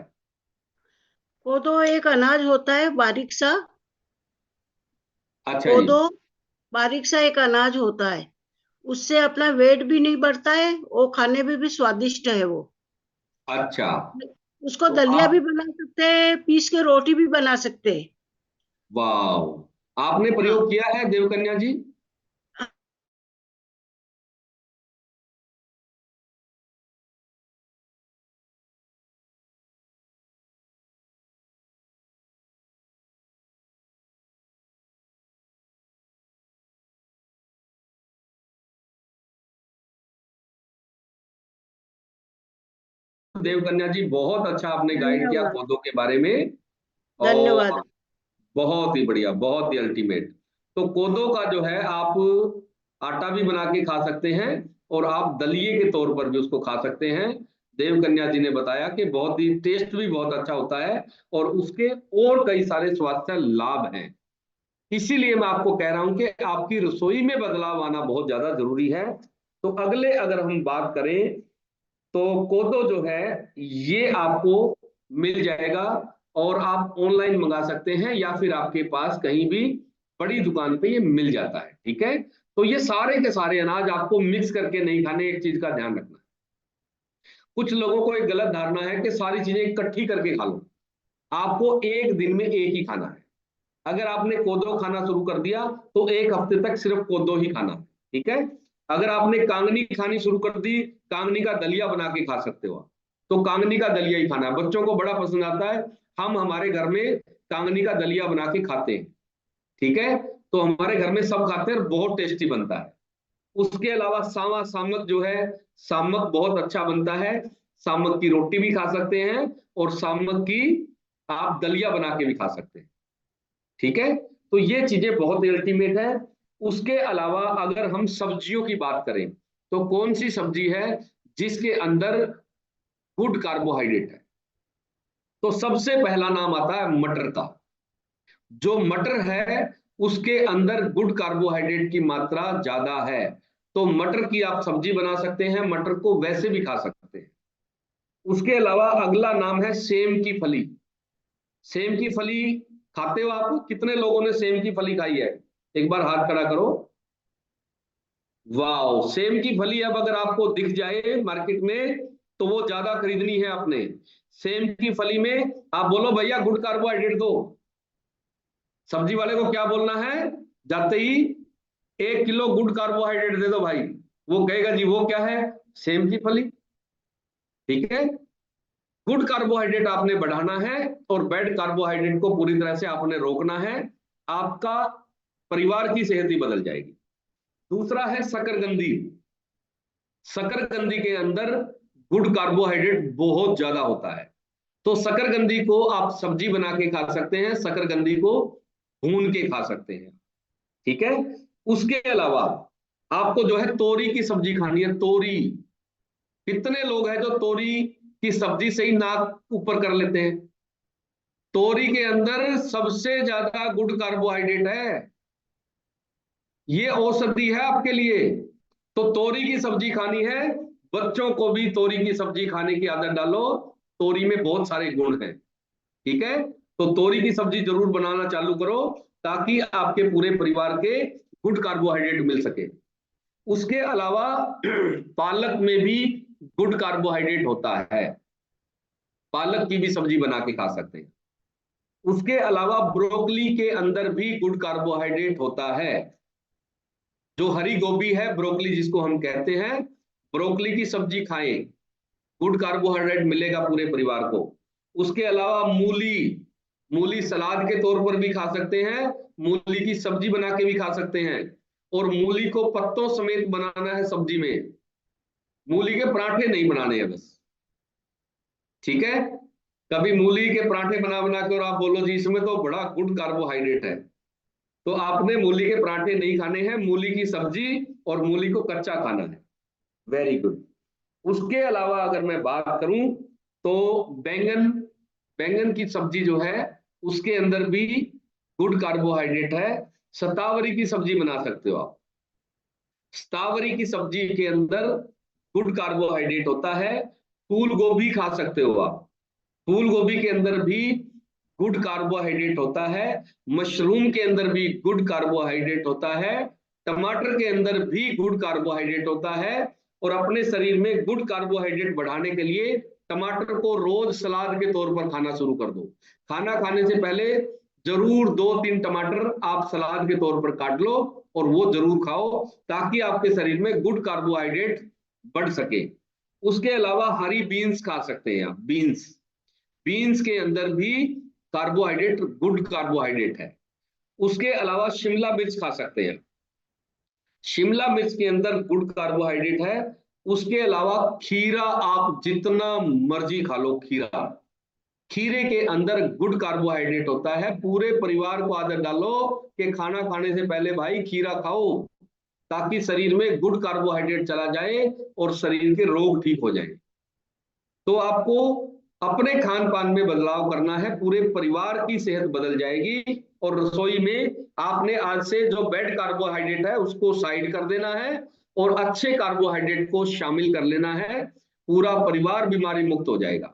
E: कोदो एक अनाज होता है बारीक सा।
A: अच्छा जी।
E: कोदो बारीक सा एक अनाज होता है, उससे अपना वेट भी नहीं बढ़ता है, वो खाने में भी स्वादिष्ट है वो।
A: अच्छा,
E: उसको
A: तो
E: दलिया भी
A: आप,
E: बना सकते हैं, पीस के रोटी भी बना सकते हैं।
A: वाह, आपने
E: हाँ,
A: प्रयोग किया है देवकन्या जी? देवकन्या जी बहुत अच्छा आपने गाइड किया
E: धन्यवाद।
A: पौधों के बारे में, और
E: धन्यवाद।
A: बहुत ही बढ़िया, बहुत ही अल्टीमेट। तो कोदो का जो है आप आटा भी बना के खा सकते हैं, और आप दलिए के तौर पर भी उसको खा सकते हैं। देवकन्या जी ने बताया कि बहुत ही टेस्ट भी बहुत अच्छा होता है, और उसके और कई सारे स्वास्थ्य लाभ हैं। इसीलिए मैं आपको कह रहा हूं कि आपकी रसोई में बदलाव आना बहुत ज्यादा जरूरी है। तो अगले अगर हम बात करें, तो कोदो जो है ये आपको मिल जाएगा, और आप ऑनलाइन मंगा सकते हैं, या फिर आपके पास कहीं भी बड़ी दुकान पे ये मिल जाता है। ठीक है, तो ये सारे के सारे अनाज आपको मिक्स करके नहीं खाने, एक चीज का ध्यान रखना। कुछ लोगों को एक गलत धारणा है कि सारी चीजें इकट्ठी करके खा लो। आपको एक दिन में एक ही खाना है। अगर आपने कोदो खाना शुरू कर दिया तो एक हफ्ते तक सिर्फ कोदो ही खाना है। ठीक है, अगर आपने कांगनी खानी शुरू कर दी, कांगनी का दलिया बना के खा सकते हो आप। तो कांगनी का दलिया ही खाना है, बच्चों को बड़ा पसंद आता है। हम हमारे घर में कांगनी का दलिया बना के खाते हैं, ठीक है। तो हमारे घर में सब खाते हैं और बहुत टेस्टी बनता है। उसके अलावा सावा सामक जो है, सामक बहुत अच्छा बनता है। सामक की रोटी भी खा सकते हैं और सामक की आप दलिया बना के भी खा सकते हैं, ठीक है। तो ये चीजें बहुत अल्टीमेट है। उसके अलावा अगर हम सब्जियों की बात करें तो कौन सी सब्जी है जिसके अंदर गुड कार्बोहाइड्रेट है? तो सबसे पहला नाम आता है मटर का। जो मटर है उसके अंदर गुड कार्बोहाइड्रेट की मात्रा ज्यादा है। तो मटर की आप सब्जी बना सकते हैं, मटर को वैसे भी खा सकते हैं। उसके अलावा अगला नाम है सेम की फली। सेम की फली खाते हो आप? कितने लोगों ने सेम की फली खाई है? एक बार हाथ खड़ा करो। वाह, सेम की फली अब अगर आपको दिख जाए मार्केट में तो वो ज्यादा खरीदनी है आपने। सेम की फली में आप बोलो भैया गुड कार्बोहाइड्रेट दो, सब्जी वाले को क्या बोलना है? जाते ही 1 किलो गुड कार्बोहाइड्रेट दे दो भाई। वो कहेगा जी वो क्या है? सेम की फली, ठीक है। गुड कार्बोहाइड्रेट आपने बढ़ाना है और बैड कार्बोहाइड्रेट को पूरी तरह से आपने रोकना है, आपका परिवार की सेहत ही बदल जाएगी। दूसरा है शकरकंदी। शकरकंदी के अंदर गुड कार्बोहाइड्रेट बहुत ज्यादा होता है। तो शकरकंदी को आप सब्जी बना के खा सकते हैं, शकरकंदी को भून के खा सकते हैं, ठीक है। उसके अलावा आपको जो है तोरी की सब्जी खानी है। तोरी, कितने लोग हैं जो तोरी की सब्जी से ही नाक ऊपर कर लेते हैं? तोरी के अंदर सबसे ज्यादा गुड कार्बोहाइड्रेट है, ये औषधि है आपके लिए। तो तोरी की सब्जी खानी है, बच्चों को भी तोरी की सब्जी खाने की आदत डालो। तोरी में बहुत सारे गुण हैं, ठीक है। तो तोरी की सब्जी जरूर बनाना चालू करो ताकि आपके पूरे परिवार के गुड कार्बोहाइड्रेट मिल सके। उसके अलावा पालक में भी गुड कार्बोहाइड्रेट होता है, पालक की भी सब्जी बना के खा सकते हैं। उसके अलावा ब्रोकली के अंदर भी गुड कार्बोहाइड्रेट होता है। जो हरी गोभी है, ब्रोकली जिसको हम कहते हैं, ब्रोकली की सब्जी खाएं, गुड कार्बोहाइड्रेट मिलेगा पूरे परिवार को। उसके अलावा मूली, मूली सलाद के तौर पर भी खा सकते हैं, मूली की सब्जी बना के भी खा सकते हैं। और मूली को पत्तों समेत बनाना है सब्जी में, मूली के पराठे नहीं बनाने हैं बस, ठीक है। कभी मूली के पराठे बना बना के और आप बोलो जी इसमें तो बड़ा गुड कार्बोहाइड्रेट है, तो आपने मूली के पराठे नहीं खाने हैं, मूली की सब्जी और मूली को कच्चा खाना है। Very good. उसके अलावा अगर मैं बात करूं तो बैंगन, बैंगन की सब्जी जो है उसके अंदर भी गुड कार्बोहाइड्रेट है। शतावरी की सब्जी बना सकते हो आप, शतावरी की सब्जी के अंदर गुड कार्बोहाइड्रेट होता है। फूल गोभी खा सकते हो आप, फूल गोभी के अंदर भी गुड कार्बोहाइड्रेट होता है। मशरूम के अंदर भी गुड कार्बोहाइड्रेट होता है। टमाटर के अंदर भी गुड कार्बोहाइड्रेट होता है। और अपने शरीर में गुड कार्बोहाइड्रेट बढ़ाने के लिए टमाटर को रोज सलाद के तौर पर खाना शुरू कर दो। खाना खाने से पहले जरूर 2-3 टमाटर आप सलाद के तौर पर काट लो और वो जरूर खाओ ताकि आपके शरीर में गुड कार्बोहाइड्रेट बढ़ सके। उसके अलावा हरी बीन्स खा सकते हैं आप, बीन्स, बीन्स के अंदर भी कार्बोहाइड्रेट, गुड कार्बोहाइड्रेट है। उसके अलावा शिमला मिर्च खा सकते हैं, शिमला मिर्च के अंदर गुड कार्बोहाइड्रेट है। उसके अलावा खीरा आप जितना मर्जी खा लो, खीरा, खीरे के अंदर गुड कार्बोहाइड्रेट होता है। पूरे परिवार को आदत डालो कि खाना खाने से पहले भाई खीरा खाओ ताकि शरीर में गुड कार्बोहाइड्रेट चला जाए और शरीर के रोग ठीक हो जाए। तो आपको अपने खान पान में बदलाव करना है, पूरे परिवार की सेहत बदल जाएगी। और रसोई में आपने आज से जो बैड कार्बोहाइड्रेट है उसको साइड कर देना है और अच्छे कार्बोहाइड्रेट को शामिल कर लेना है, पूरा परिवार बीमारी मुक्त हो जाएगा,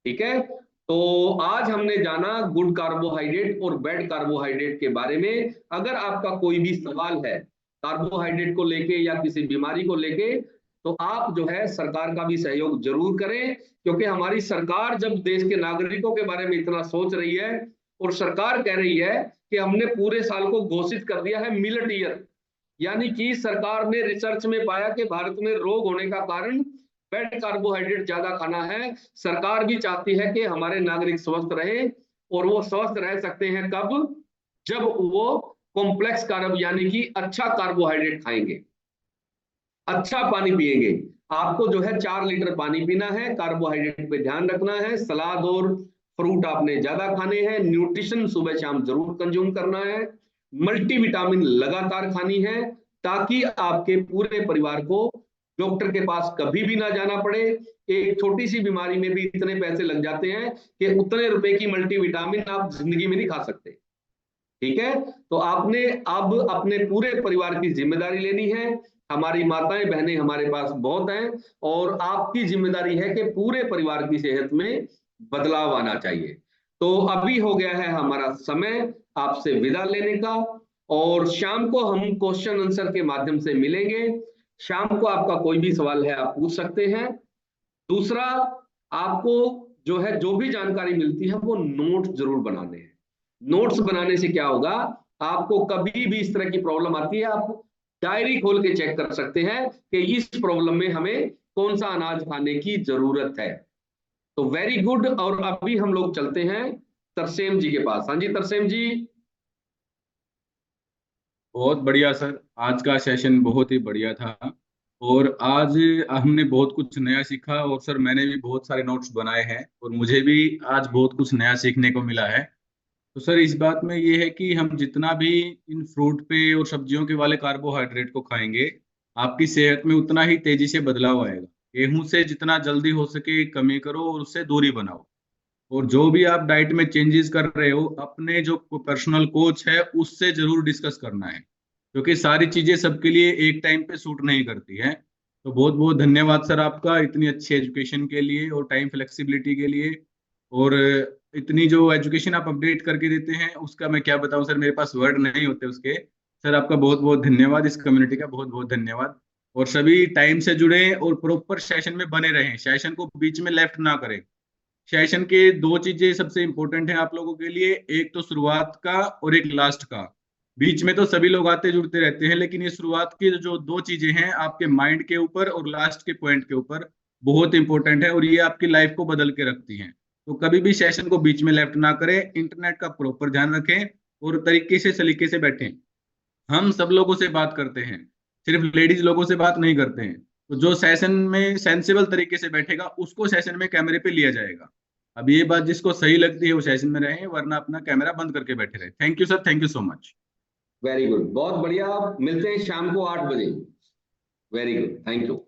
A: ठीक है। तो आज हमने जाना गुड कार्बोहाइड्रेट और बैड कार्बोहाइड्रेट के बारे में। अगर आपका कोई भी सवाल है कार्बोहाइड्रेट को लेके या किसी बीमारी को लेके तो आप जो है सरकार का भी सहयोग जरूर करें, क्योंकि हमारी सरकार जब देश के नागरिकों के बारे में इतना सोच रही है और सरकार कह रही है कि हमने पूरे साल को घोषित कर दिया है मिलेट ईयर, यानी कि सरकार ने रिसर्च में पाया कि भारत में रोग होने का कारण बैड कार्बोहाइड्रेट ज्यादा खाना है। सरकार भी चाहती है कि हमारे नागरिक स्वस्थ रहे, और वो स्वस्थ रह सकते हैं कब? जब वो कॉम्प्लेक्स कार्ब यानी कि अच्छा कार्बोहाइड्रेट खाएंगे, अच्छा पानी पिएंगे। आपको जो है 4 लीटर पानी पीना है, कार्बोहाइड्रेट पे ध्यान रखना है, सलाद और फ्रूट आपने ज्यादा खाने हैं, न्यूट्रिशन सुबह शाम जरूर कंज्यूम करना है, मल्टीविटामिन लगातार खानी है, ताकि आपके पूरे परिवार को डॉक्टर के पास कभी भी ना जाना पड़े। एक छोटी सी बीमारी में भी इतने पैसे लग जाते हैं कि उतने रुपए की मल्टीविटामिन आप जिंदगी में नहीं खा सकते। ठीक है, तो आपने अब अपने पूरे परिवार की जिम्मेदारी लेनी है। हमारी माताएं बहनें हमारे पास बहुत हैं, और आपकी जिम्मेदारी है कि पूरे परिवार की सेहत में बदलाव आना चाहिए। तो अभी हो गया है हमारा समय आपसे विदा लेने का, और शाम को हम क्वेश्चन आंसर के माध्यम से मिलेंगे। शाम को आपका कोई भी सवाल है आप पूछ सकते हैं। दूसरा, आपको जो है जो भी जानकारी मिलती है वो नोट जरूर बनाने हैं। नोट्स बनाने से क्या होगा, आपको कभी भी इस तरह की प्रॉब्लम आती है, आप डायरी खोल के चेक कर सकते हैं कि इस प्रॉब्लम में हमें कौन सा अनाज खाने की जरूरत है। तो वेरी गुड। और अभी हम लोग चलते हैं तरसेम जी के पास। हाँ जी तरसेम जी।
F: बहुत बढ़िया सर, आज का सेशन बहुत ही बढ़िया था, और आज हमने बहुत कुछ नया सीखा, और सर मैंने भी बहुत सारे नोट्स बनाए हैं, और मुझे भी आज बहुत कुछ नया सीखने को मिला है। तो सर इस बात में ये है कि हम जितना भी इन फ्रूट पे और सब्जियों के वाले कार्बोहाइड्रेट को खाएंगे, आपकी सेहत में उतना ही तेजी से बदलाव आएगा। गेहूं से जितना जल्दी हो सके कमी करो और उससे दूरी बनाओ। और जो भी आप डाइट में चेंजेस कर रहे हो, अपने जो पर्सनल कोच है उससे जरूर डिस्कस करना है, क्योंकि सारी चीजें सबके लिए एक टाइम पे सूट नहीं करती हैं। तो बहुत बहुत धन्यवाद सर आपका, इतनी अच्छी एजुकेशन के लिए और टाइम फ्लेक्सिबिलिटी के लिए, और इतनी जो एजुकेशन आप अपडेट करके देते हैं उसका मैं क्या बताऊं सर, मेरे पास वर्ड नहीं होते उसके। सर आपका बहुत बहुत धन्यवाद, इस कम्युनिटी का बहुत बहुत धन्यवाद। और सभी टाइम से जुड़े और प्रॉपर सेशन में बने रहें, सेशन को बीच में लेफ्ट ना करें। सेशन के 2 चीजें सबसे इंपॉर्टेंट है आप लोगों के लिए, एक तो शुरुआत का और एक लास्ट का। बीच में तो सभी लोग आते जुड़ते रहते हैं, लेकिन ये शुरुआत की जो 2 चीजें हैं आपके माइंड के ऊपर और लास्ट के पॉइंट के ऊपर बहुत इंपॉर्टेंट है, और ये आपकी लाइफ को बदल के रखती हैं। तो कभी भी सेशन को बीच में लेफ्ट ना करें, इंटरनेट का प्रॉपर ध्यान रखें और तरीके से सलीके से बैठें। हम सब लोगों से बात करते हैं, सिर्फ लेडीज लोगों से बात नहीं करते हैं। तो जो सेशन में सेंसिबल तरीके से बैठेगा उसको सेशन में कैमरे पे लिया जाएगा। अब ये बात जिसको सही लगती है वो सेशन में रहे, वरना अपना कैमरा बंद करके बैठे रहे। Thank you sir, thank you so much.
A: Very good, बहुत बढ़िया। मिलते हैं शाम को 8 बजे। Very good, thank you.